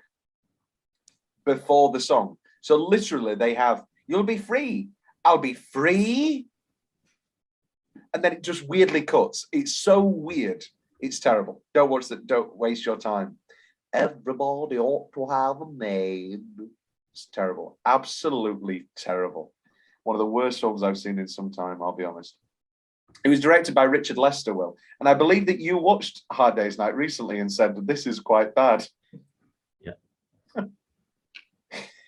before the song. So literally they have, you'll be free, I'll be free. And then it just weirdly cuts. It's so weird. It's terrible. Don't watch that. Don't waste your time. Everybody ought to have a name. It's terrible. Absolutely terrible. One of the worst films I've seen in some time, I'll be honest. It was directed by Richard Lester, Will. And I believe that you watched Hard Day's Night recently and said that this is quite bad.
Yeah.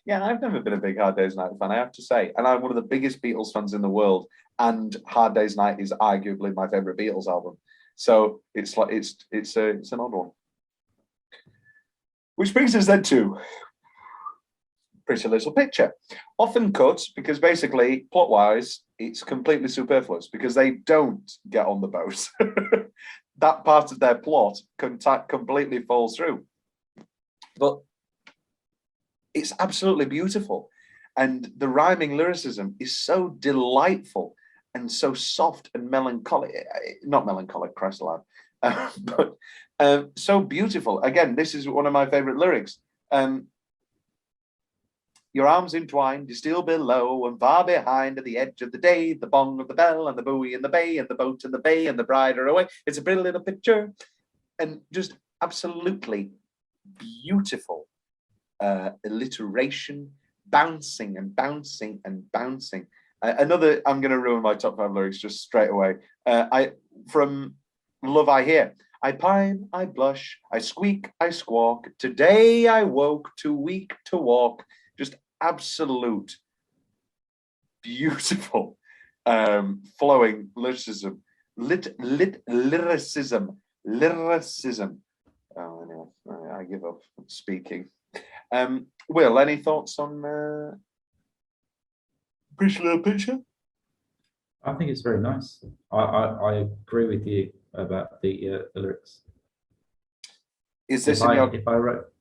Yeah, I've never been a big Hard Day's Night fan, I have to say. And I'm one of the biggest Beatles fans in the world. And Hard Day's Night is arguably my favorite Beatles album. So it's like it's an odd one. Which brings us then to Pretty Little Picture. Often cut because basically, plot-wise, it's completely superfluous because they don't get on the boat. That part of their plot completely falls through. But it's absolutely beautiful. And the rhyming lyricism is so delightful and so soft and melancholic. Not melancholic, Christ alive. But so beautiful. Again, this is one of my favorite lyrics. Your arms entwined, you're still below and far behind at the edge of the day, the bong of the bell and the buoy in the bay and the boat in the bay and the bride are away. It's a pretty little picture. And just absolutely beautiful alliteration, bouncing and bouncing and bouncing. Another, I'm going to ruin my top 5 lyrics just straight away. From Love I Hear. I pine, I blush, I squeak, I squawk. Today I woke, too weak to walk. Just absolute beautiful flowing lyricism. Lyricism. Oh, anyway, I give up speaking. Will, any thoughts on Pretty Little Picture?
I think it's very nice. I agree with you about the lyrics.
Is this
if I wrote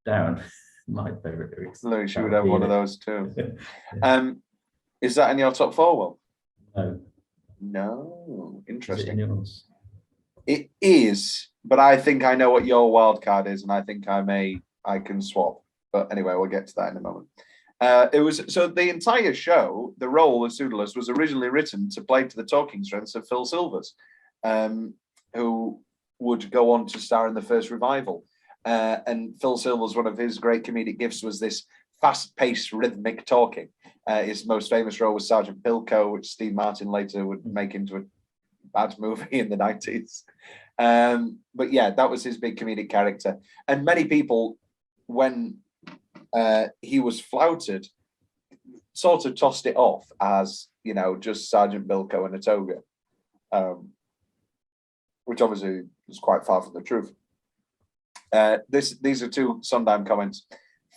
down my favorite lyrics,
you would have one of those too.
Yeah.
Is that in your top 4, Will?
No.
No. Interesting.
Is it in yours?
It is, but I think I know what your wild card is, and I think I can swap. But anyway, we'll get to that in a moment. It was so the entire show, the role of Pseudolus was originally written to play to the talking strengths of Phil Silvers, who would go on to star in the first revival. And Phil Silvers, one of his great comedic gifts was this fast-paced rhythmic talking. His most famous role was Sergeant Bilko, which Steve Martin later would make into a bad movie in the 90s. But yeah, that was his big comedic character. And many people, when he was flouted, sort of tossed it off as, just Sergeant Bilko and a toga, which obviously is quite far from the truth. These are 2 Sondheim comments.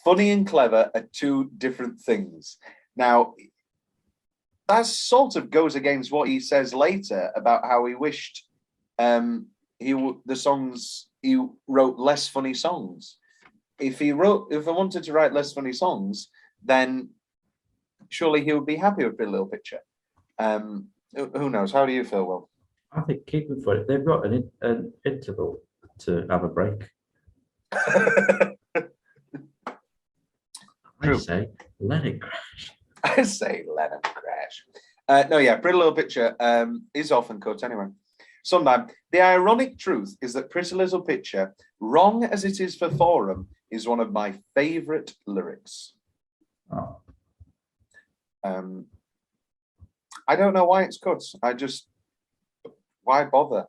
Funny and clever are 2 different things. Now, that sort of goes against what he says later about how he wished he wrote less funny songs. If I wanted to write less funny songs, then surely he would be happy with Pretty Little Picture. Who knows? How do you feel, Will?
I think keep it for it. They've got an interval to have a break. I say let it crash.
I say let it crash. Pretty Little Picture is often cut anyway. Sondheim. The ironic truth is that Pretty Little Picture, wrong as it is for Forum, is one of my favourite lyrics.
Oh.
I don't know why it's cut. Why bother?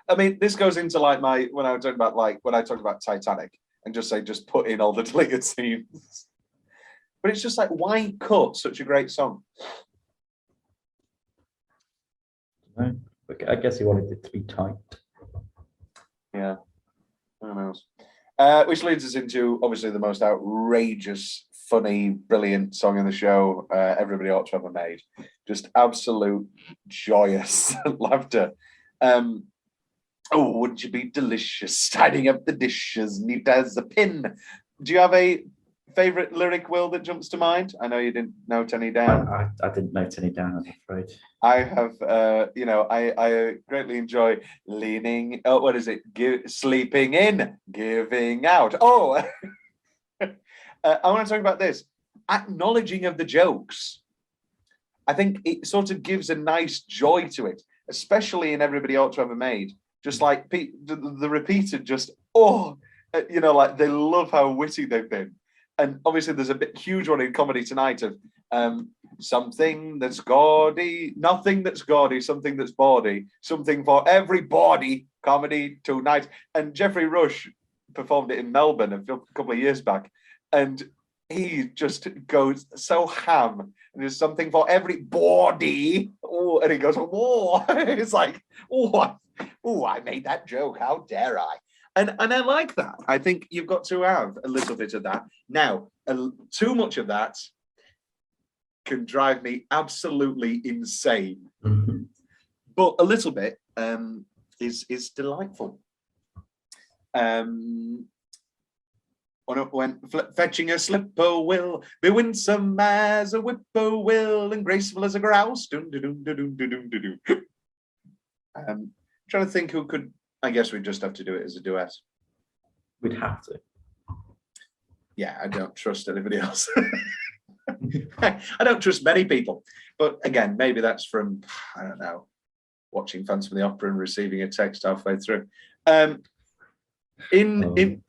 I mean, this goes into when I talk about Titanic and just put in all the deleted scenes. But it's just like, why cut such a great song?
I guess he wanted it to be tight.
Yeah, who knows? Which leads us into obviously the most outrageous, funny, brilliant song in the show. Everybody ought to have a made. Just absolute joyous laughter. Oh, wouldn't you be delicious? Tidying up the dishes, neat as a pin. Do you have a favorite lyric, Will, that jumps to mind? I know you didn't note any down.
I didn't note any down, I'm afraid.
I have, I greatly enjoy leaning. Oh, what is it? Sleeping in, giving out. Oh, I want to talk about this. Acknowledging of the jokes. I think it sort of gives a nice joy to it, especially in Everybody Ought to Have a Maid. Just like the repeated, just, like they love how witty they've been. And obviously there's a huge one in Comedy Tonight of something that's gaudy, nothing that's gaudy, something that's bawdy, something for everybody, Comedy Tonight. And Geoffrey Rush performed it in Melbourne a couple of years back. And he just goes so ham. And there's something for everybody. Oh, and he goes, oh, it's like, oh, I made that joke. How dare I? And I like that. I think you've got to have a little bit of that. Now, too much of that can drive me absolutely insane.
Mm-hmm.
But a little bit is delightful. When fetching a slipper will be winsome as a whippoorwill and graceful as a grouse. Trying to think who could. I guess we'd just have to do it as a duet.
We'd have to.
Yeah, I don't trust anybody else. I don't trust many people. But again, maybe that's from, I don't know, watching Phantom of the Opera and receiving a text halfway through. In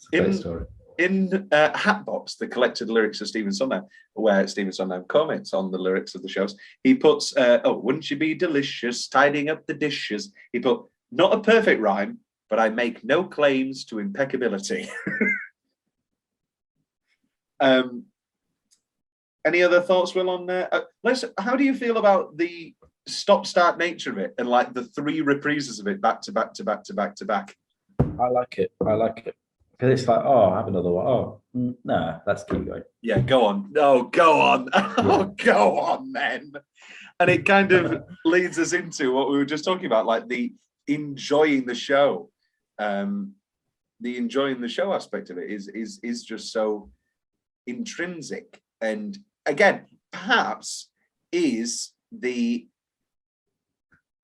Hatbox, the collected lyrics of Stephen Sondheim, where Stephen Sondheim comments on the lyrics of the shows, he puts, wouldn't you be delicious, tidying up the dishes? He put, not a perfect rhyme, but I make no claims to impeccability. Any other thoughts, Will, on there? How do you feel about the stop-start nature of it and like the 3 reprises of it back to back to back to back to back?
I like it. Because it's like, I'll have another one. No, let's keep going.
Yeah, go on. No, go on. Oh, go on then. And it kind of leads us into what we were just talking about, like the enjoying the show. The enjoying the show aspect of it is just so intrinsic. And again, perhaps is the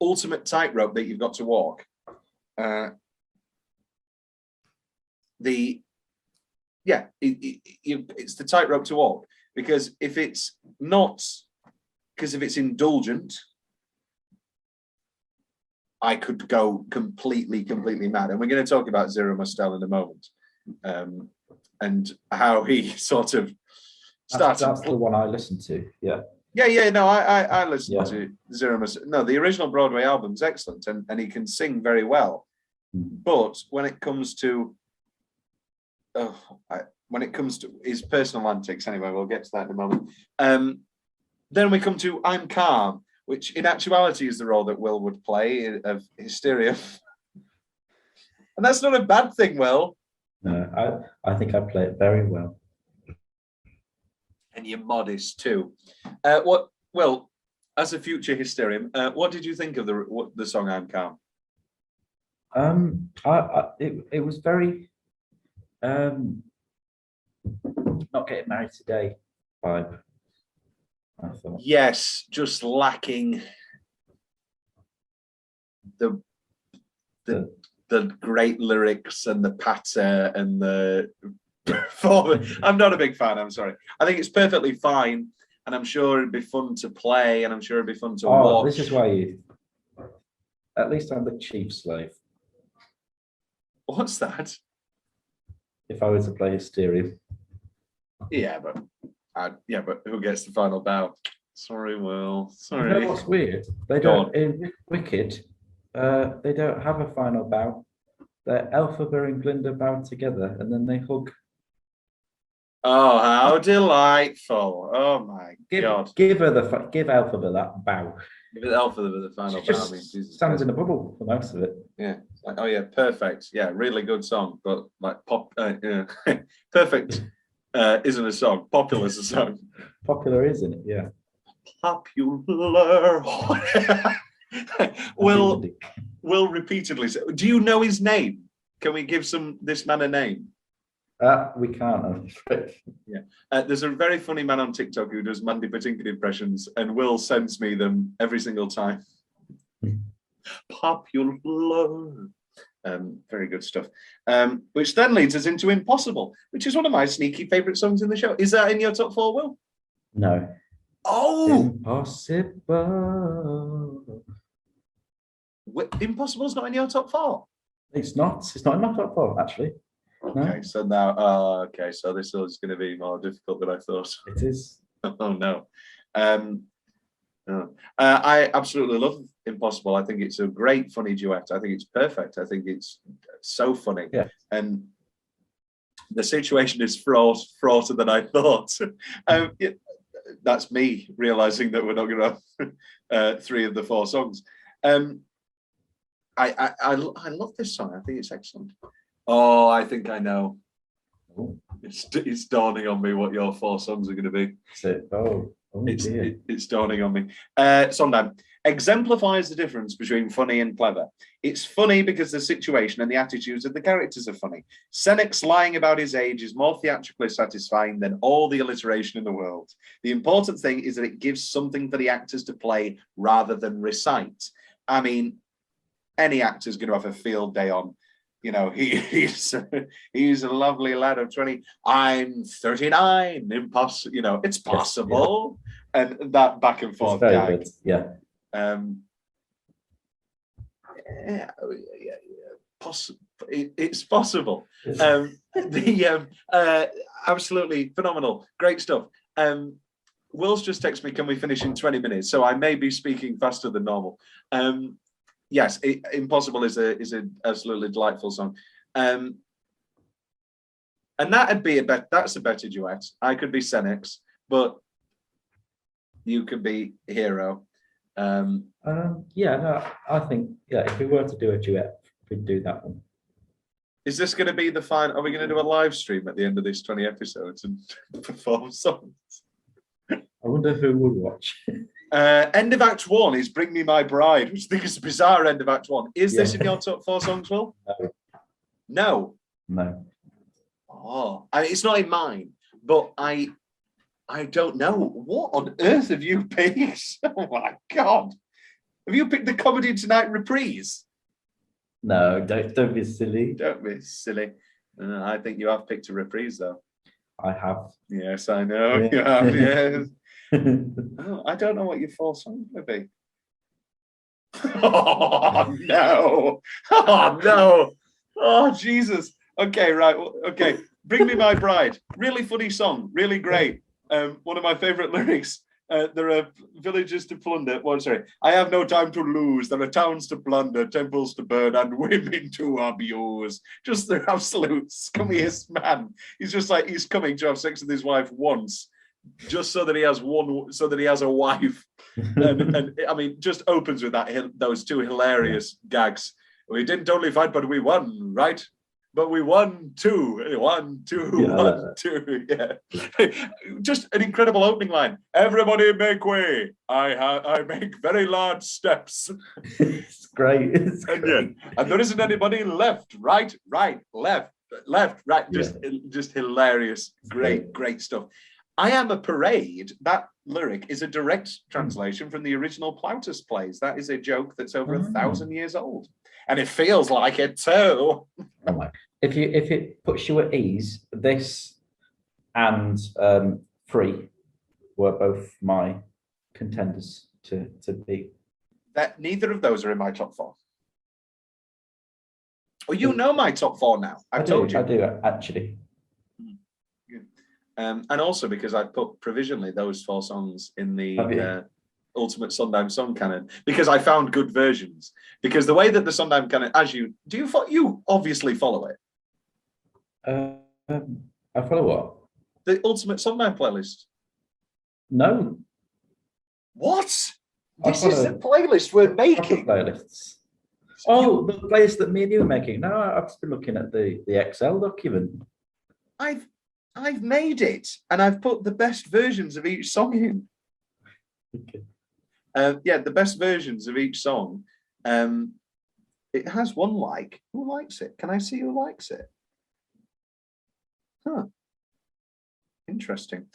ultimate tightrope that you've got to walk. It's the tightrope to walk, because if it's indulgent, I could go completely mad. And we're going to talk about Zero Mostel in a moment, and how he sort of started.
That's the one I listened to. Yeah.
No, I listened to Zero Mostel. No, the original Broadway album's excellent, and he can sing very well.
Mm-hmm.
But when it comes to his personal antics, anyway, we'll get to that in a moment. Then we come to I'm Calm, which in actuality is the role that Will would play of Hysteria. And that's not a bad thing, Will.
No, I think I play it very well.
And you're modest too. Will, as a future Hysterian, what did you think of the song I'm Calm?
It was very not getting married today vibe, I thought.
Yes, just lacking the great lyrics and the patter and the I'm not a big fan, I'm sorry. I think it's perfectly fine, and I'm sure it'd be fun to play, and I'm sure it'd be fun to watch.
This is why at least I'm the chief slave.
What's that?
If I were to play Hysteria.
Yeah, but who gets the final bow? Sorry, Will. Sorry.
You know what's weird? They don't in Wicked. They don't have a final bow. They're Elphaba and Glinda bow together, and then they hug.
Oh, how delightful! Oh my God!
Give Elphaba that bow.
Give Elphaba the final bow. I mean, Jesus
stands
Christ.
in a bubble for most of it.
Yeah. Like, oh yeah, perfect. Yeah, really good song, but like pop. Perfect isn't a song. Popular is a song.
Popular, isn't it? Yeah.
Popular. Will repeatedly say, do you know his name? Can we give this man a name?
We can't. I'm afraid.
There's a very funny man on TikTok who does Mandy Patinkin impressions, and Will sends me them every single time. Popular. Very good stuff. Which then leads us into Impossible, which is one of my sneaky favourite songs in the show. Is that in your top 4, Will?
No.
Oh!
Impossible.
Impossible's not in your top 4?
It's not. It's not in my top 4, actually. No.
Okay, so now, so this is going to be more difficult than I thought.
It is.
Oh, no. I absolutely love Impossible. I think it's a great, funny duet. I think it's perfect. I think it's so funny.
Yeah.
And the situation is fraughter than I thought. That's me realizing that we're not going to have 3 of the 4 songs. I love this song. I think it's excellent. Oh, I think I know.
Oh.
It's dawning on me what your 4 songs are going to be. It's dawning on me. Sondheim exemplifies the difference between funny and clever. It's funny because the situation and the attitudes of the characters are funny. Senek's lying about his age is more theatrically satisfying than all the alliteration in the world. The important thing is that it gives something for the actors to play rather than recite. I mean, any actor's going to have a field day on. You know, he's a lovely lad of 20. I'm 39. Impossible. You know, it's possible. Yes, yeah. And that back and forth gag.
Good. Yeah.
It's possible. Absolutely phenomenal. Great stuff. Will's just texted me, can we finish in 20 minutes? So I may be speaking faster than normal. Yes, Impossible is an absolutely delightful song. And that'd be that's a better duet. I could be Senek's, but you could be Hero.
I think if we were to do a duet, we'd do that one.
Is this going to be the final? Are we going to do a live stream at the end of this 20 episodes and perform songs?
I wonder who would watch.
End of Act 1 is Bring Me My Bride, which I think is a bizarre end of Act 1. Is this in your top 4 songs, Will? No. Oh, it's not in mine, but I don't know. What on earth have you picked? Oh my God. Have you picked the Comedy Tonight reprise?
No, don't be silly.
Don't be silly. I think you have picked a reprise, though.
I have.
Yes, I know. Yeah. You have, yes. Oh, I don't know what your 4 songs would be. Oh, no. Oh, no. Oh, Jesus. Okay, right. Okay. Bring Me My Bride. Really funny song. Really great. One of my favorite lyrics. There are villages to plunder. Well, sorry. I have no time to lose. There are towns to plunder, temples to burn, and women to abuse. Just the absolute scummiest man. He's just like, he's coming to have sex with his wife once, just so that he has a wife. and I mean, just opens with those 2 hilarious gags. We didn't only fight, but we won, right? But we won 2. 1, 2,
Yeah.
1, 2. Yeah. Just an incredible opening line. Everybody make way. I make very large steps.
It's great. It's great.
And there isn't anybody left, right, left, right. Just hilarious. Great stuff. I Am a Parade. That lyric is a direct translation from the original Plautus plays. That is a joke that's over 1,000 years old. And it feels like it too.
Oh my. If it puts you at ease, this and Free were both my contenders to be.
That neither of those are in my top 4. Well, you know my top 4 now. I've told you.
I do actually.
And also because I put provisionally those 4 songs in the Ultimate Sondheim song canon, because I found good versions. Because the way that the Sondheim canon, you obviously follow it.
I follow what?
The Ultimate Sondheim playlist.
No.
What? This is the playlist we're making.
Playlists. Oh, the playlist that me and you are making. No, I've just been looking at the Excel document.
I've made it, and I've put the best versions of each song in.
Okay.
The best versions of each song. It has one like. Who likes it? Can I see who likes it? Huh. Interesting.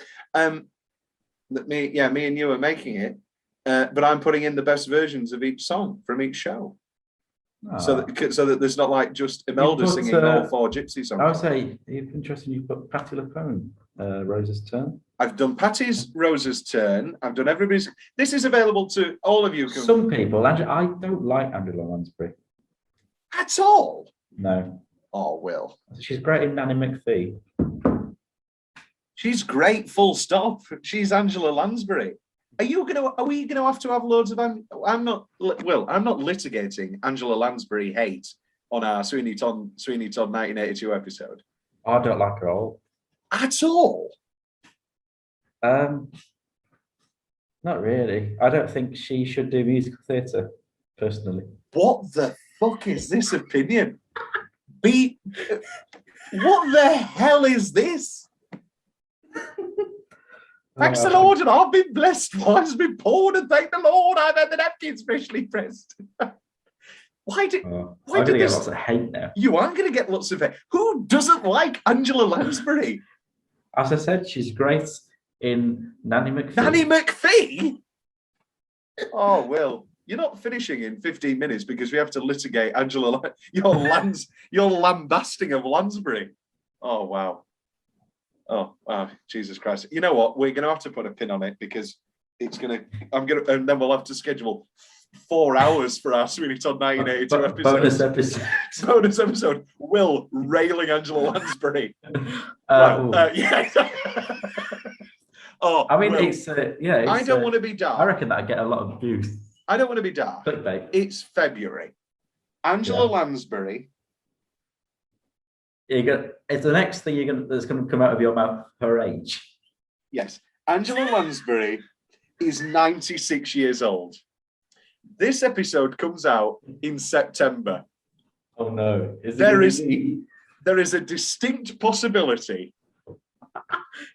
Me and you are making it, but I'm putting in the best versions of each song from each show. So that there's not like just Imelda singing all 4 Gypsy songs.
I would say, if interesting, you've got Patti LuPone, Rose's Turn.
I've done Patty's Rose's Turn. I've done everybody's. This is available to all of you.
Some people, I don't like Angela Lansbury.
At all?
No.
Oh, Will.
She's great in Nanny McPhee.
She's great, full stop. She's Angela Lansbury. Are we gonna have to have loads of? I'm not litigating Angela Lansbury hate on our Sweeney Todd 1982 episode.
I don't like her
at all.
Not really. I don't think she should do musical theatre, personally.
What the fuck is this opinion? What the hell is this? Thanks the Lord, and I've been blessed. Mine has been poured, and thank the Lord, I've had the napkins freshly pressed. Why did
get lots of hate now?
You are going to get lots of hate. Who doesn't like Angela Lansbury?
As I said, she's great in Nanny McPhee.
Nanny McPhee? Oh, Will, you're not finishing in 15 minutes because we have to litigate Angela. Your lambasting of Lansbury. Oh, wow. Oh, Jesus Christ. You know what? We're going to have to put a pin on it because and then we'll have to schedule 4 hours for our Sweeney Todd 1982 episode. Bonus episode. Will railing Angela Lansbury. Yeah. Oh,
I mean,
Will,
I
don't want to be dark.
I reckon that I get a lot of views.
I don't want to be dark.
Clickbait.
It's February. Angela Lansbury.
It's the next thing that's going to come out of your mouth. Her age.
Yes, Angela Lansbury is 96 years old. This episode comes out in September.
Oh no!
There is a distinct possibility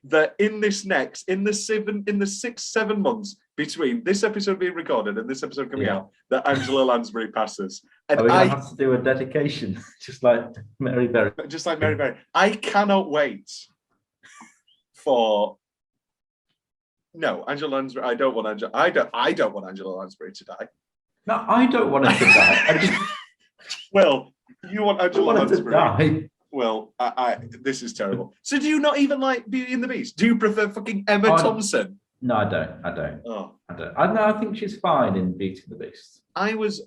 that in the 6-7 months between this episode being recorded and this episode coming out, that Angela Lansbury passes. And
I have to do a dedication, just like Mary Berry.
Just like Mary Berry. I cannot wait for. No, Angela Lansbury. I don't want Angela. I don't want Angela Lansbury to die.
No, I don't want her to die.
Well, you want Angela Lansbury.
Die.
Well, this is terrible. So do you not even like Beauty and the Beast? Do you prefer fucking Emma Thompson?
No, I don't.
Oh.
I don't. I think she's fine in Beauty and the Beast.
I was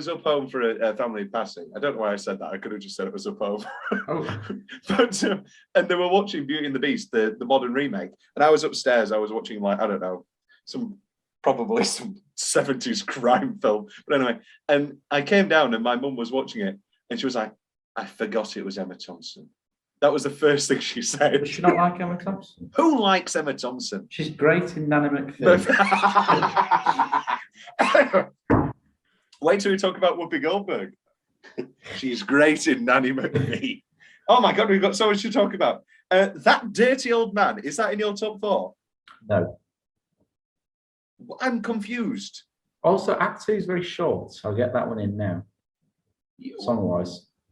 up home for a family passing. I don't know why I said that. I could have just said it was up home.
Oh.
But and they were watching Beauty and the Beast, the modern remake, and I was upstairs. I was watching probably some 70s crime film. But anyway, and I came down and my mum was watching it, and she was like, "I forgot it was Emma Thompson." That was the first thing she said.
Does she not like Emma Thompson?
Who likes Emma Thompson?
She's great in Nanny McPhee.
Wait till we talk about Whoopi Goldberg. She's great in Nanny McPhee. Oh my God, we've got so much to talk about. That Dirty Old Man, is that in your top 4?
No.
I'm confused.
Also, Act 2 is very short, so I'll get that one in now.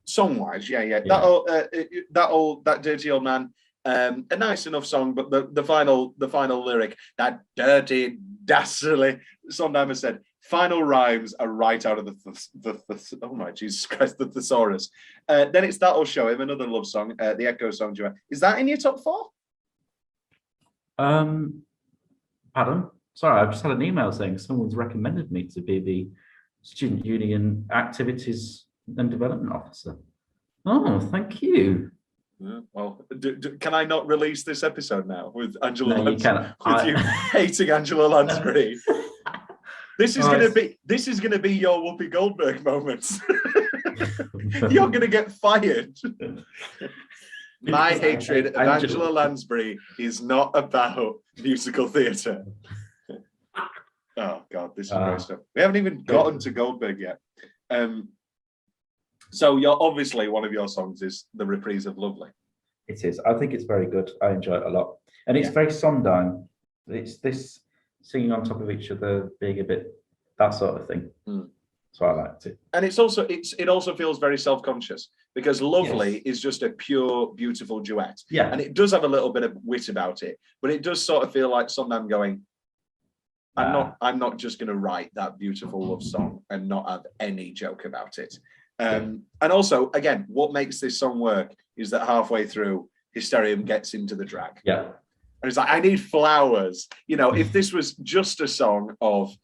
Song-wise,
yeah. That Dirty Old Man, a nice enough song, but the final lyric, that dirty, dastardly, Sondheim has said, final rhymes are right out of the oh my Jesus Christ, the thesaurus. Then it's That'll Show Him, another love song, the Echo song. Is that in your top 4?
Pardon? Sorry, I've just had an email saying someone's recommended me to be the Student Union Activities and Development Officer. Oh, thank you.
Yeah, well, can I not release this episode now with Angela
Lansbury?
You hating Angela Lansbury? This is going to be your Whoopi Goldberg moments. You're going to get fired. My hatred of Angela Lansbury is not about musical theatre. Oh God, this is great stuff. We haven't even gotten to Goldberg yet. So you're obviously, one of your songs is the reprise of Lovely.
It is. I think it's very good. I enjoy it a lot, and it's very Sondheim. It's this singing on top of each other, being a bit that sort of thing. So I liked it.
And it also feels very self-conscious because Lovely
Yes.
is just a pure, beautiful duet.
Yeah.
And it does have a little bit of wit about it, but it does sort of feel like Sondheim going, I'm not just going to write that beautiful love song and not have any joke about it. And also, again, what makes this song work is that halfway through, Hysterium gets into the drag.
Yeah.
And it's like, I need flowers. You know, if this was just a song of,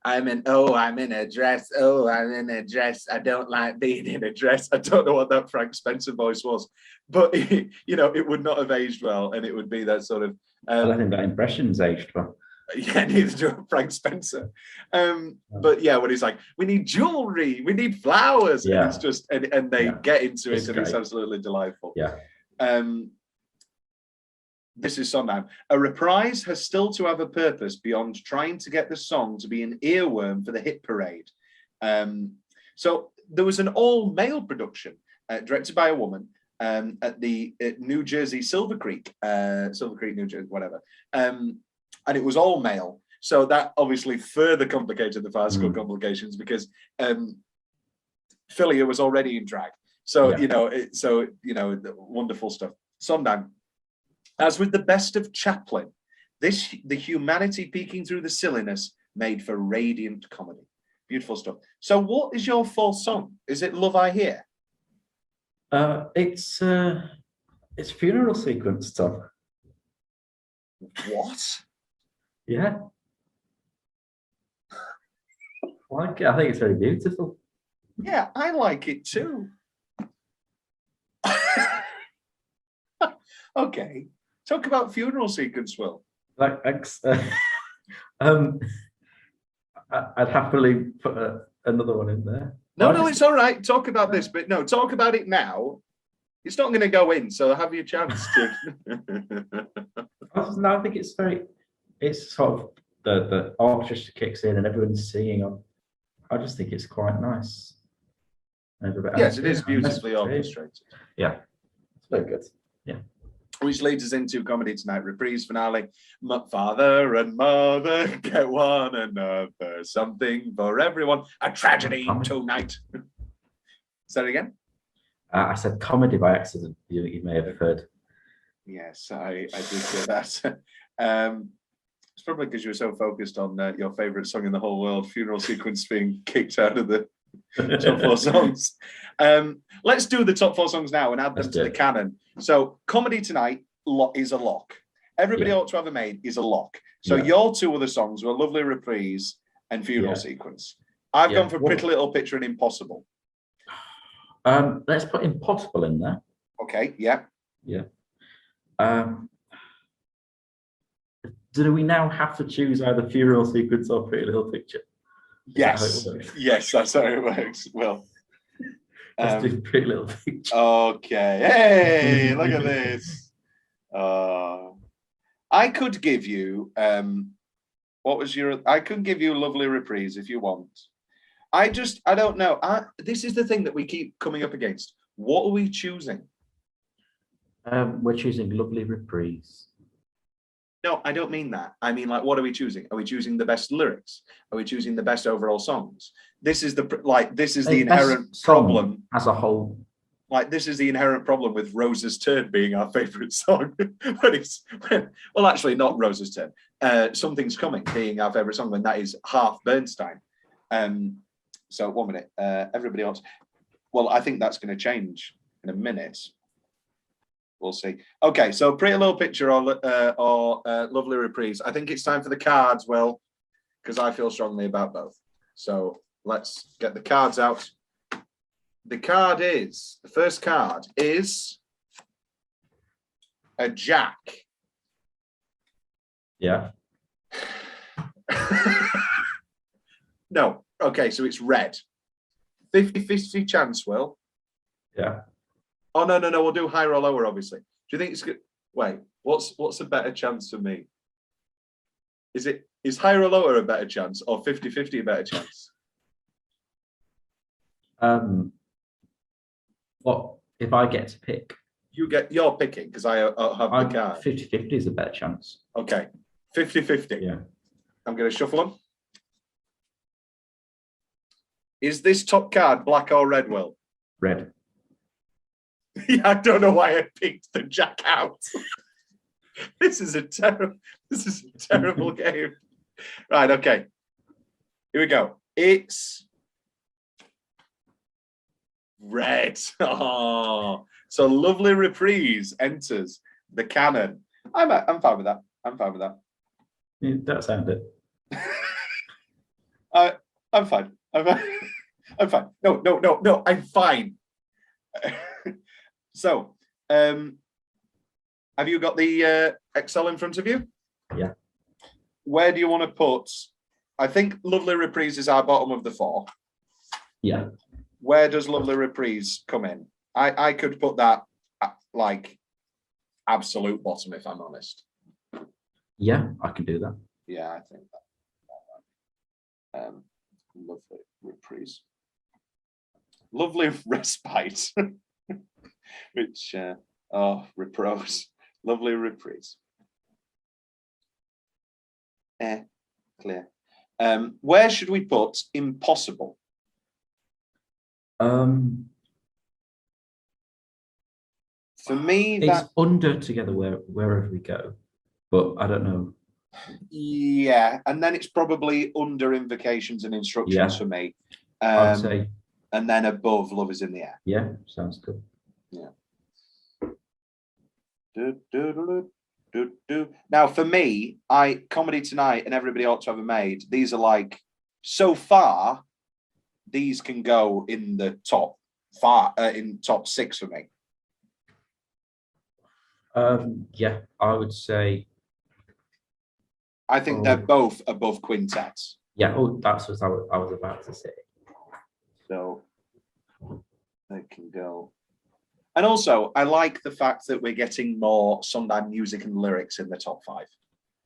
I'm in a dress. Oh, I'm in a dress. I don't like being in a dress. I don't know what that Frank Spencer voice was, but you know, it would not have aged well, and it would be that sort of.
I don't think that impression's aged well.
Yeah, neither do Frank Spencer. But yeah, when he's like, we need jewelry, we need flowers, and it's just, and they get into it, and it's absolutely delightful.
Yeah.
This is Sondheim. A reprise has still to have a purpose beyond trying to get the song to be an earworm for the hit parade. So there was an all-male production directed by a woman at New Jersey, Silver Creek, New Jersey, whatever. And it was all male. So that obviously further complicated the farcical complications because Philia was already in drag. So, you know, wonderful stuff. Sondheim. As with the best of Chaplin, the humanity peeking through the silliness made for radiant comedy. Beautiful stuff. So what is your fourth song? Is it Love I Hear?
It's funeral sequence stuff.
What?
Yeah. Like it. I think it's very beautiful.
Yeah, I like it too. Okay. Talk about funeral sequence, Will.
Like, I'd happily put another one in there.
No, it's all right. Talk about this, but no, talk about it now. It's not going to go in, so have your chance to.
No, I think it's sort of the orchestra kicks in and everyone's singing on. I just think it's quite nice.
Yes, it is beautifully orchestrated.
Yeah, it's very good. Yeah.
Which leads us into Comedy Tonight reprise finale. Father and mother get one another, something for everyone. A tragedy tonight. Say it again.
I said comedy by accident. You may have heard.
Yes, I did hear that. It's probably because you were so focused on your favourite song in the whole world, Funeral Sequence, being kicked out of the top four songs. Let's do the top four songs now and add them to the canon. So Comedy Tonight is a lock. Everybody Ought to Have a Maid is a lock. So your two other songs were Lovely Reprise and Funeral Sequence. I've gone for Pretty Little Picture and Impossible.
Let's put Impossible in there.
Okay, yeah.
Yeah. Do we now have to choose either Funeral Sequence or Pretty Little Picture?
Yes. Yes, that's how it works. Well,
let's do Pretty Little Picture.
Okay. Hey, look at this. I could give you I could give you Lovely Reprise if you want. I don't know. This is the thing that we keep coming up against. What are we choosing?
We're choosing Lovely Reprise.
No, I don't mean that. I mean, like, what are we choosing? Are we choosing the best lyrics? Are we choosing the best overall songs? This is the inherent problem
as a whole.
Like, this is the inherent problem with Rose's Turn being our favorite song. Well, actually, not Rose's Turn. Something's Coming being our favorite song when that is half Bernstein. So 1 minute. Everybody else. Well, I think that's going to change in a minute. We'll see. Okay, so Pretty Little Picture or Lovely Reprise. I think it's time for the cards, Will, because I feel strongly about both. So let's get the cards out. The first card is a jack.
Yeah.
No. Okay, so it's red. 50-50 chance, Will.
Yeah.
Oh, no, we'll do higher or lower, obviously. Do you think it's good? Wait, what's a better chance for me? Is higher or lower a better chance, or 50-50 a better chance?
What if I get to pick?
You're picking, because I have the card.
50-50 is a better chance.
Okay, 50-50.
Yeah.
I'm going to shuffle them. Is this top card black or red, Will?
Red.
Yeah, I don't know why I picked the jack out. This is a terrible game. Right, okay. Here we go. It's red. Oh, so Lovely Reprise enters the canon. I'm fine with that. I'm fine with that.
Yeah, that sounded.
I'm fine. I'm fine. No. I'm fine. So, have you got the Excel in front of you?
Yeah.
Where do you want to put? I think Lovely Reprise is our bottom of the 4.
Yeah.
Where does Lovely Reprise come in? I could put that at, like, absolute bottom, if I'm honest.
Yeah, I can do that.
Yeah, I think that. Lovely Reprise. Lovely Respite. Which, reprise. Lovely Reprise. Clear. Where should we put Impossible? For me,
it's under Together wherever we go, but I don't know.
Yeah, and then it's probably under Invocations and Instructions for me.
I would say,
and then above Love Is in the Air.
Yeah, sounds good.
Yeah. Now, for me, Comedy Tonight and Everybody Ought to Have a Maid. These are like, so far, these can go in the top top 6 for me.
Yeah, I would say.
I think they're both above quintets.
Yeah, that's what I was about to say.
So they can go. And also, I like the fact that we're getting more Sondheim music and lyrics in the top 5.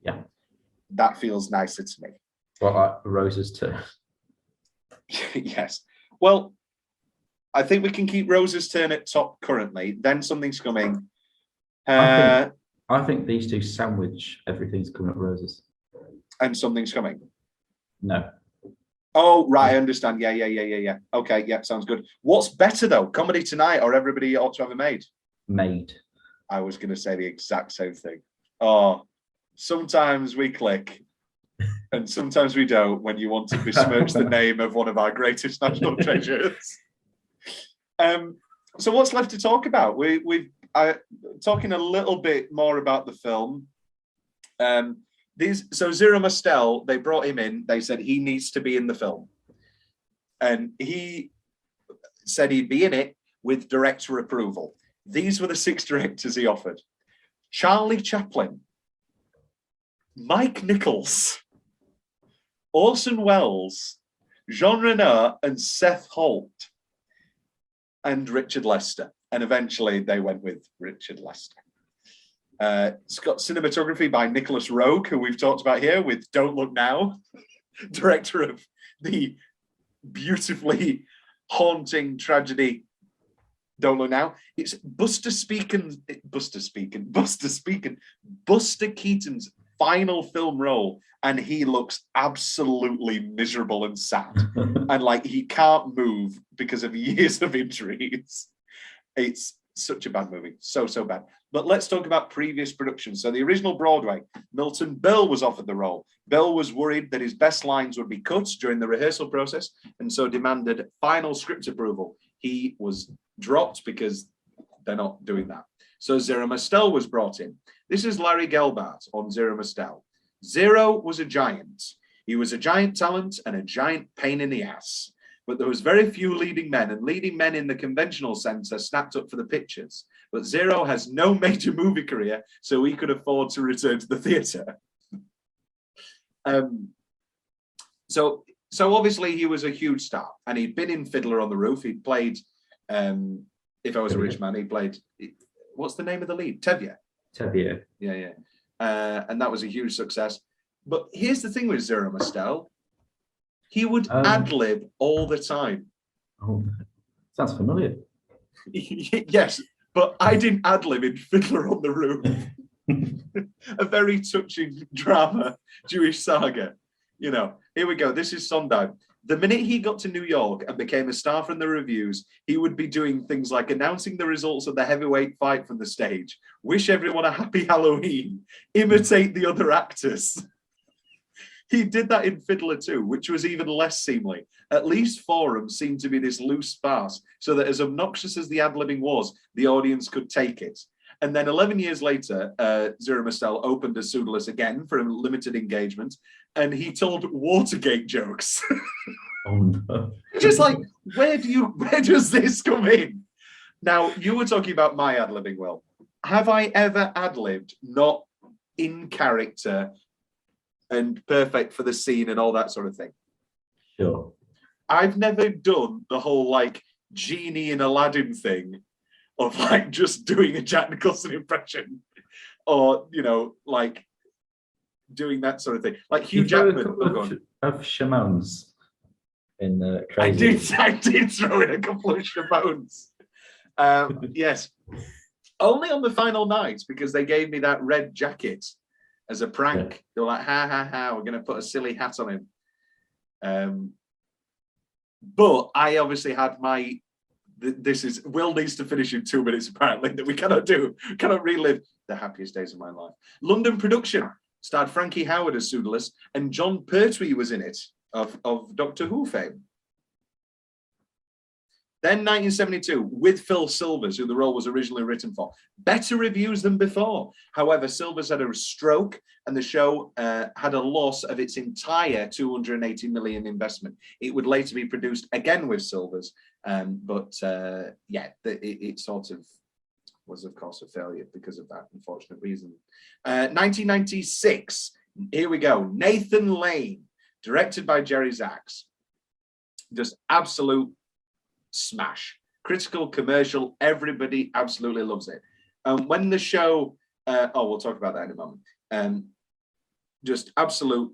Yeah.
That feels nicer to me.
Well, like Rose's Turn.
Yes. Well, I think we can keep Rose's Turn at top currently. Then Something's Coming.
I think these two sandwich Everything's Coming at Roses.
And Something's Coming.
No.
Oh, right, I understand. Yeah. Okay, yeah, sounds good. What's better, though? Comedy Tonight or Everybody Ought to Have a Maid?
Maid.
I was going to say the exact same thing. Oh, sometimes we click and sometimes we don't when you want to besmirch the name of one of our greatest national treasures. So what's left to talk about? We've talking a little bit more about the film. So Zero Mostel, they brought him in. They said he needs to be in the film. And he said he'd be in it with director approval. These were the 6 directors he offered. Charlie Chaplin, Mike Nichols, Orson Welles, Jean Reno, and Seth Holt, and Richard Lester. And eventually they went with Richard Lester. It's got cinematography by Nicholas Roeg, who we've talked about here with Don't Look Now, director of the beautifully haunting tragedy Don't Look Now. It's Buster Keaton's final film role, and he looks absolutely miserable and sad. And like he can't move because of years of injuries. It's such a bad movie. So bad. But let's talk about previous productions. So the original Broadway, Milton Berle was offered the role. Berle was worried that his best lines would be cut during the rehearsal process and so demanded final script approval. He was dropped because they're not doing that. So Zero Mostel was brought in. This is Larry Gelbart on Zero Mostel. Zero was a giant. He was a giant talent and a giant pain in the ass. But there was very few leading men, and leading men in the conventional sense are snapped up for the pictures. But Zero has no major movie career, so he could afford to return to the theatre. So obviously he was a huge star, and he'd been in Fiddler on the Roof. He'd played, If I Was a Rich Man, he played, what's the name of the lead? Tevye.
Tevye.
Yeah. And that was a huge success. But here's the thing with Zero Mostel. He would ad-lib all the time.
Oh, sounds familiar.
Yes, but I didn't ad-lib in Fiddler on the Roof. A very touching drama, Jewish saga. You know, here we go. This is Sondheim. The minute he got to New York and became a star from the reviews, he would be doing things like announcing the results of the heavyweight fight from the stage, wish everyone a happy Halloween, imitate the other actors. He did that in Fiddler too, which was even less seemly. At least Forum seemed to be this loose farce, so that as obnoxious as the ad-libbing was, the audience could take it. And then 11 years later, Zero Mostel opened as Pseudolus again for a limited engagement, and he told Watergate jokes.
Oh no.
Just like, where does this come in? Now, you were talking about my ad-libbing, Will. Have I ever ad-libbed not in character and perfect for the scene and all that sort of thing?
Sure.
I've never done the whole like genie in Aladdin thing of like just doing a Jack Nicholson impression, or like doing that sort of thing. Like Hugh Jackman.
Of Shamones in Crazy.
I did throw in a couple of Shamones. Yes, only on the final night because they gave me that red jacket as a prank. Yeah. They were like, ha ha ha, we're going to put a silly hat on him. But I obviously had Will needs to finish in 2 minutes apparently, that we cannot relive the happiest days of my life. London production starred Frankie Howerd as Pseudolus, and John Pertwee was in it of Doctor Who fame. Then 1972, with Phil Silvers, who the role was originally written for. Better reviews than before. However, Silvers had a stroke and the show had a loss of its entire 280 million investment. It would later be produced again with Silvers, but it sort of was, of course, a failure because of that unfortunate reason. 1996, here we go. Nathan Lane, directed by Jerry Zaks. Just absolute smash. Critical, commercial, everybody absolutely loves it. When the show, we'll talk about that in a moment. Just absolute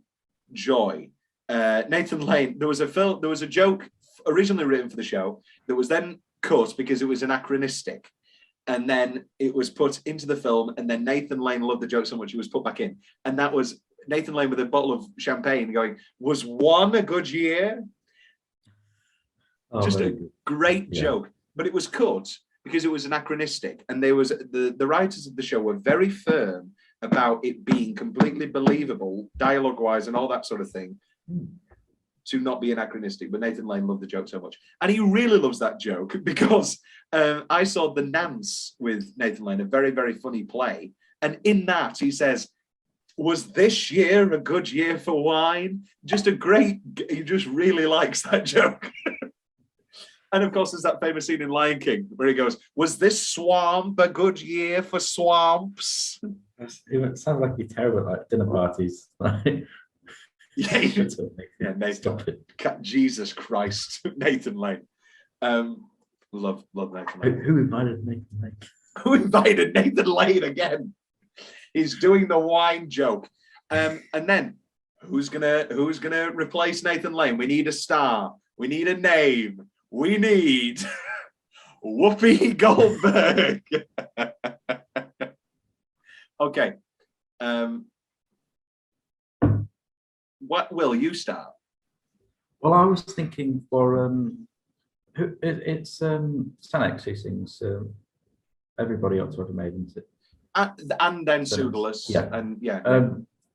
joy. Nathan Lane, there was a joke originally written for the show that was then cut because it was anachronistic. And then it was put into the film, and then Nathan Lane loved the joke so much it was put back in. And that was Nathan Lane with a bottle of champagne going, "Was one a good year?" Just a great joke, but it was cut because it was anachronistic, and there was the writers of the show were very firm about it being completely believable, dialogue-wise, and all that sort of thing, to not be anachronistic. But Nathan Lane loved the joke so much, and he really loves that joke because I saw The Nance with Nathan Lane, a very, very funny play, and in that he says, "Was this year a good year for wine?" Just a great. He just really likes that joke. And of course, there's that famous scene in Lion King where he goes, "Was this swamp a good year for swamps?"
It sounds like you're terrible at dinner parties.
Nathan.
Stop it.
Jesus Christ, Nathan Lane. Love Nathan Lane.
Who invited Nathan Lane?
Who invited Nathan Lane again? He's doing the wine joke. And then who's gonna replace Nathan Lane? We need a star. We need a name. We need Whoopi Goldberg. Okay. What will you start?
Well, I was thinking for it's Stanex who sings Everybody Ought to Have a Maiden.
And then Pseudolus.
Yeah.
And yeah.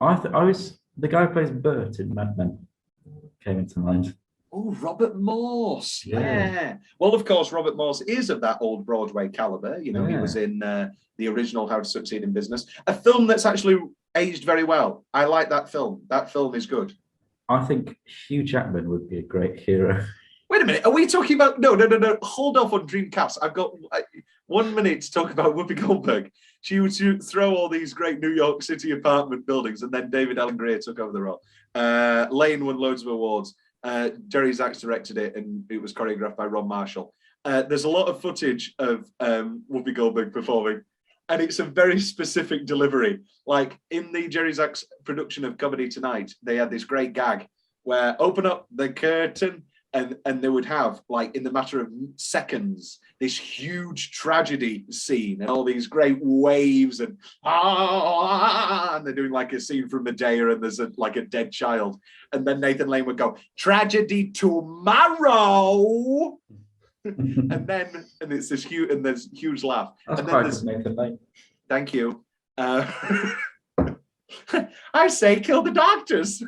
I was the guy who plays Bert in Mad Men came into mind.
Oh, Robert Morse.
Yeah.
Yeah. Well, of course, Robert Morse is of that old Broadway caliber. He was in the original How to Succeed in Business, a film that's actually aged very well. I like that film. That film is good.
I think Hugh Jackman would be a great hero.
Wait a minute. Are we talking about... No. Hold off on Dreamcast. I've got 1 minute to talk about Whoopi Goldberg. She would throw all these great New York City apartment buildings, and then David Alan Grier took over the role. Lane won loads of awards. Jerry Zaks directed it, and it was choreographed by Ron Marshall. There's a lot of footage of Whoopi Goldberg performing, and it's a very specific delivery. Like in the Jerry Zaks production of Comedy Tonight, they had this great gag where open up the curtain and they would have, like, in the matter of seconds, this huge tragedy scene and all these great waves and they're doing like a scene from Medea and there's like a dead child, and then Nathan Lane would go, tragedy tomorrow. and it's this huge, and there's huge laugh.
That's
and
quite
then
good, Nathan Lane.
thank you. I say kill the doctors.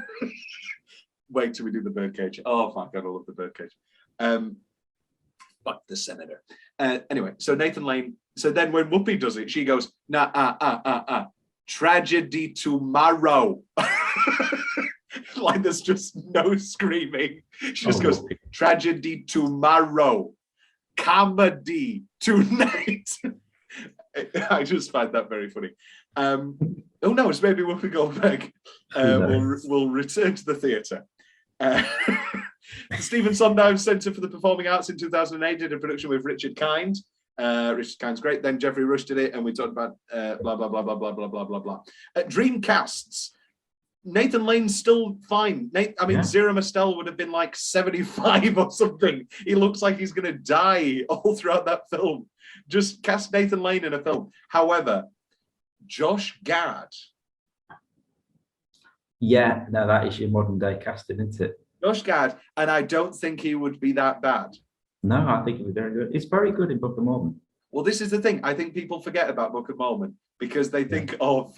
Wait till we do the birdcage. Oh my God, I love the birdcage. Fuck the senator. Anyway, so Nathan Lane. So then when Whoopi does it, she goes, tragedy tomorrow. Like there's just no screaming. She just goes,
Whoopi.
tragedy tomorrow. Comedy tonight. I just find that very funny. Oh no, it's maybe Whoopi Goldberg will return to the theatre. The Stephen Sondheim Centre for the Performing Arts in 2008 did a production with Richard Kind. Richard Kind's great. Then Jeffrey Rush did it, and we talked about blah blah blah blah blah blah blah blah blah. Dream casts. Nathan Lane's still fine. Zero Mostel would have been like 75 or something. He looks like he's going to die all throughout that film. Just cast Nathan Lane in a film. However, Josh Gad.
Yeah, no, that is your modern day casting, isn't it?
Josh Gad, and I don't think he would be that bad.
No, I think it was very good. It's very good in Book of Mormon.
Well, this is the thing. I think people forget about Book of Mormon because they think of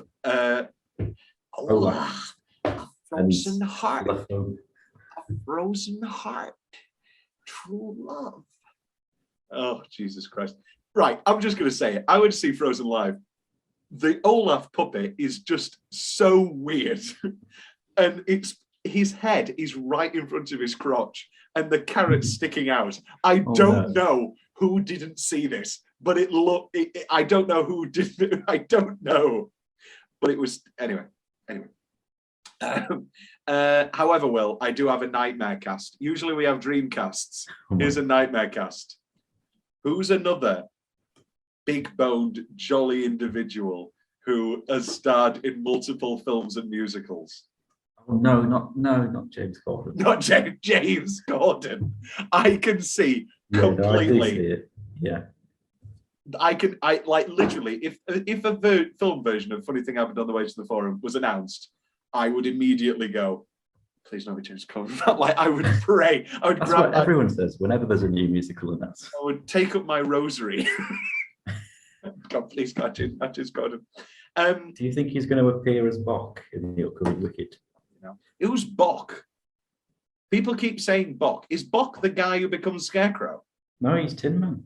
Olaf, a frozen heart, true love. Oh, Jesus Christ. Right, I'm just going to say it. I would see Frozen live. The Olaf puppet is just so weird. And his head is right in front of his crotch and the carrot's sticking out. I don't know who didn't see this, but I don't know who didn't. I don't know. But it was, anyway. However, Will, I do have a nightmare cast. Usually we have dream casts. Here's a nightmare cast. Who's another big-boned, jolly individual who has starred in multiple films and musicals?
Oh, no, not James Corden.
Not James Corden. I can see completely.
No, I do see it. Yeah.
I like literally, if a film version of Funny Thing Happened on the Way to the Forum was announced, I would immediately go, please not be James Corden. Like, I would pray. I would
That's
grab
what everyone says whenever there's a new musical announced.
I would take up my rosary. God, please, not James Corden.
Do you think he's going to appear as Bok in the upcoming Wicked?
Who's Bok? People keep saying Bok. Is Bok the guy who becomes Scarecrow?
No, he's Tin Man.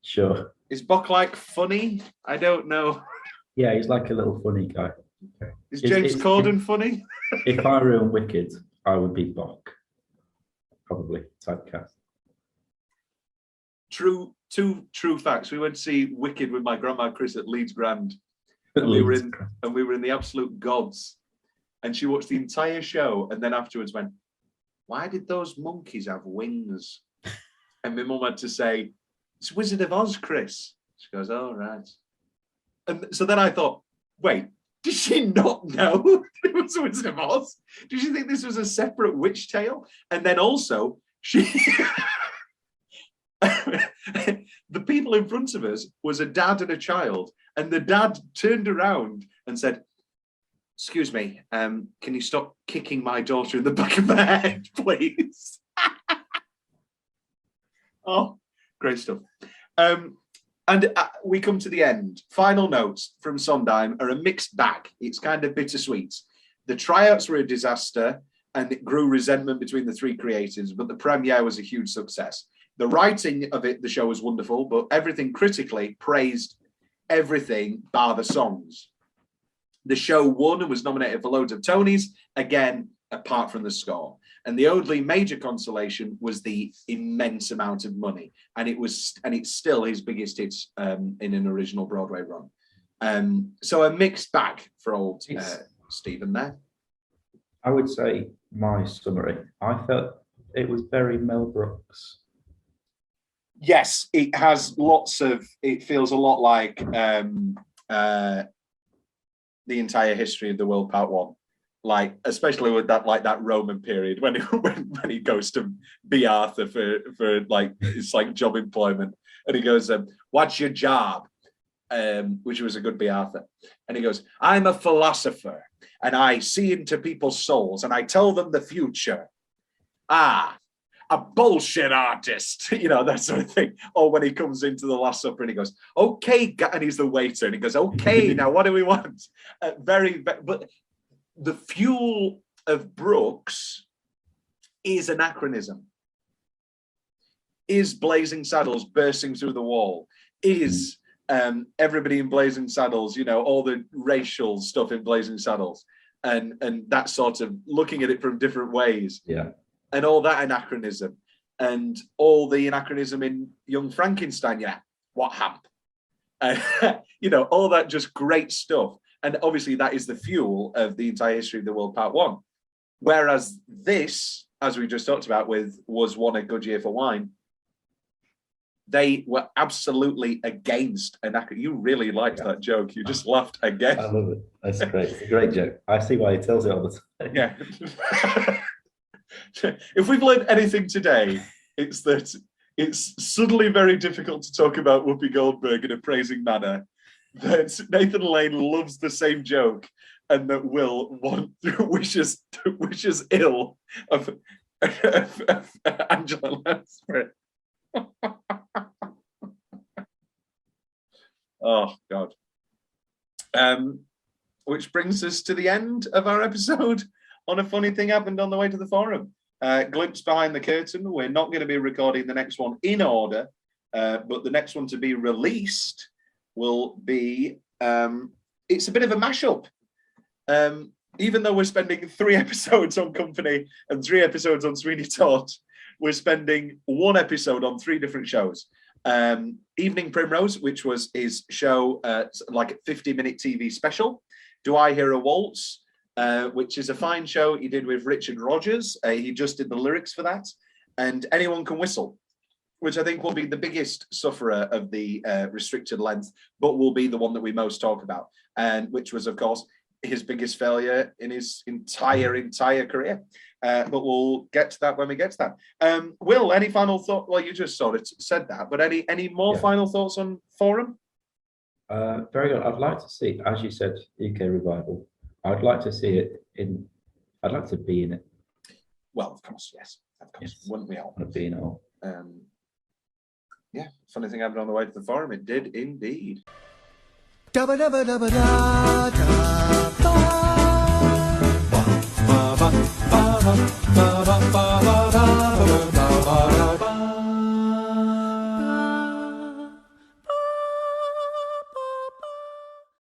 Sure.
Is Bok like funny? I don't know.
Yeah, he's like a little funny guy. Okay.
Is James Corden funny?
If I were on Wicked, I would be Bok. Probably typecast.
Two true facts. We went to see Wicked with my grandma Chris at Leeds Grand. And we were in the absolute gods. And she watched the entire show and then afterwards went, why did those monkeys have wings? And my mum had to say, it's Wizard of Oz, Chris. She goes, oh, right. And so then I thought, wait, did she not know it was Wizard of Oz? Did she think this was a separate witch tale? And then also, the people in front of us was a dad and a child. And the dad turned around and said, excuse me, can you stop kicking my daughter in the back of the head, please? Oh, great stuff. And we come to the end. Final notes from Sondheim are a mixed bag. It's kind of bittersweet. The tryouts were a disaster and it grew resentment between the three creators, but the premiere was a huge success. The writing of it, the show was wonderful, but everything critically praised everything bar the songs. The show won and was nominated for loads of Tonys, again, apart from the score. And the only major consolation was the immense amount of money. And it's still his biggest hits in an original Broadway run. So a mixed bag for old Stephen there.
I would say my summary, I felt it was very Mel Brooks.
Yes, it has it feels a lot like the entire history of the world part one. like especially with that like that Roman period when he goes to be Arthur for like it's like job employment, and he goes, "What's your job?" Which was a good be Arthur, and he goes, "I'm a philosopher, and I see into people's souls, and I tell them the future." Ah, a bullshit artist, you know, that sort of thing. Or when he comes into the Last Supper and he goes, "Okay," and he's the waiter, and he goes, "Okay, now what do we want?" But the fuel of Brooks is anachronism. Is Blazing Saddles bursting through the wall? Is everybody in Blazing Saddles, you know, all the racial stuff in Blazing Saddles, and that sort of looking at it from different ways.
Yeah.
And all that anachronism, and all the anachronism in Young Frankenstein. Yeah, what hamp? You know, all that just great stuff. And obviously that is the fuel of the entire history of the world part one. Whereas this, as we just talked about with Was One a Good Year for Wine, they were absolutely against anachronism. You really liked that joke. You just laughed again.
I love it. That's great. It's a great joke. I see why he tells it all the time.
Yeah. If we've learned anything today, it's that it's suddenly very difficult to talk about Whoopi Goldberg in a praising manner, that Nathan Lane loves the same joke, and that Will wishes ill of Angela Lansbury. Oh, God. Which brings us to the end of our episode on A Funny Thing Happened on the Way to the Forum. Glimpse behind the curtain. We're not going to be recording the next one in order, but the next one to be released will be, it's a bit of a mashup. Even though we're spending 3 episodes on Company and 3 episodes on Sweeney Todd, we're spending 1 episode on 3 different shows. Evening Primrose, which was his show, like a 50-minute TV special. Do I Hear a Waltz? Which is a fine show he did with Richard Rogers. He just did the lyrics for that. And Anyone Can Whistle, which I think will be the biggest sufferer of the restricted length, but will be the one that we most talk about. And which was, of course, his biggest failure in his entire career. But we'll get to that when we get to that. Will, any final thought? Well, you just sort of said that, but any more final thoughts on Forum?
Very good. I'd like to see, as you said, UK Revival. I'd like to see it in. I'd like to be in it.
Well, of course, yes. Of course, yes. Wouldn't we all?
I'd be in it all.
Yeah, funny thing happened on the way to the Forum. It did indeed.
Dabba dabba dabba da da ba ba ba ba ba ba.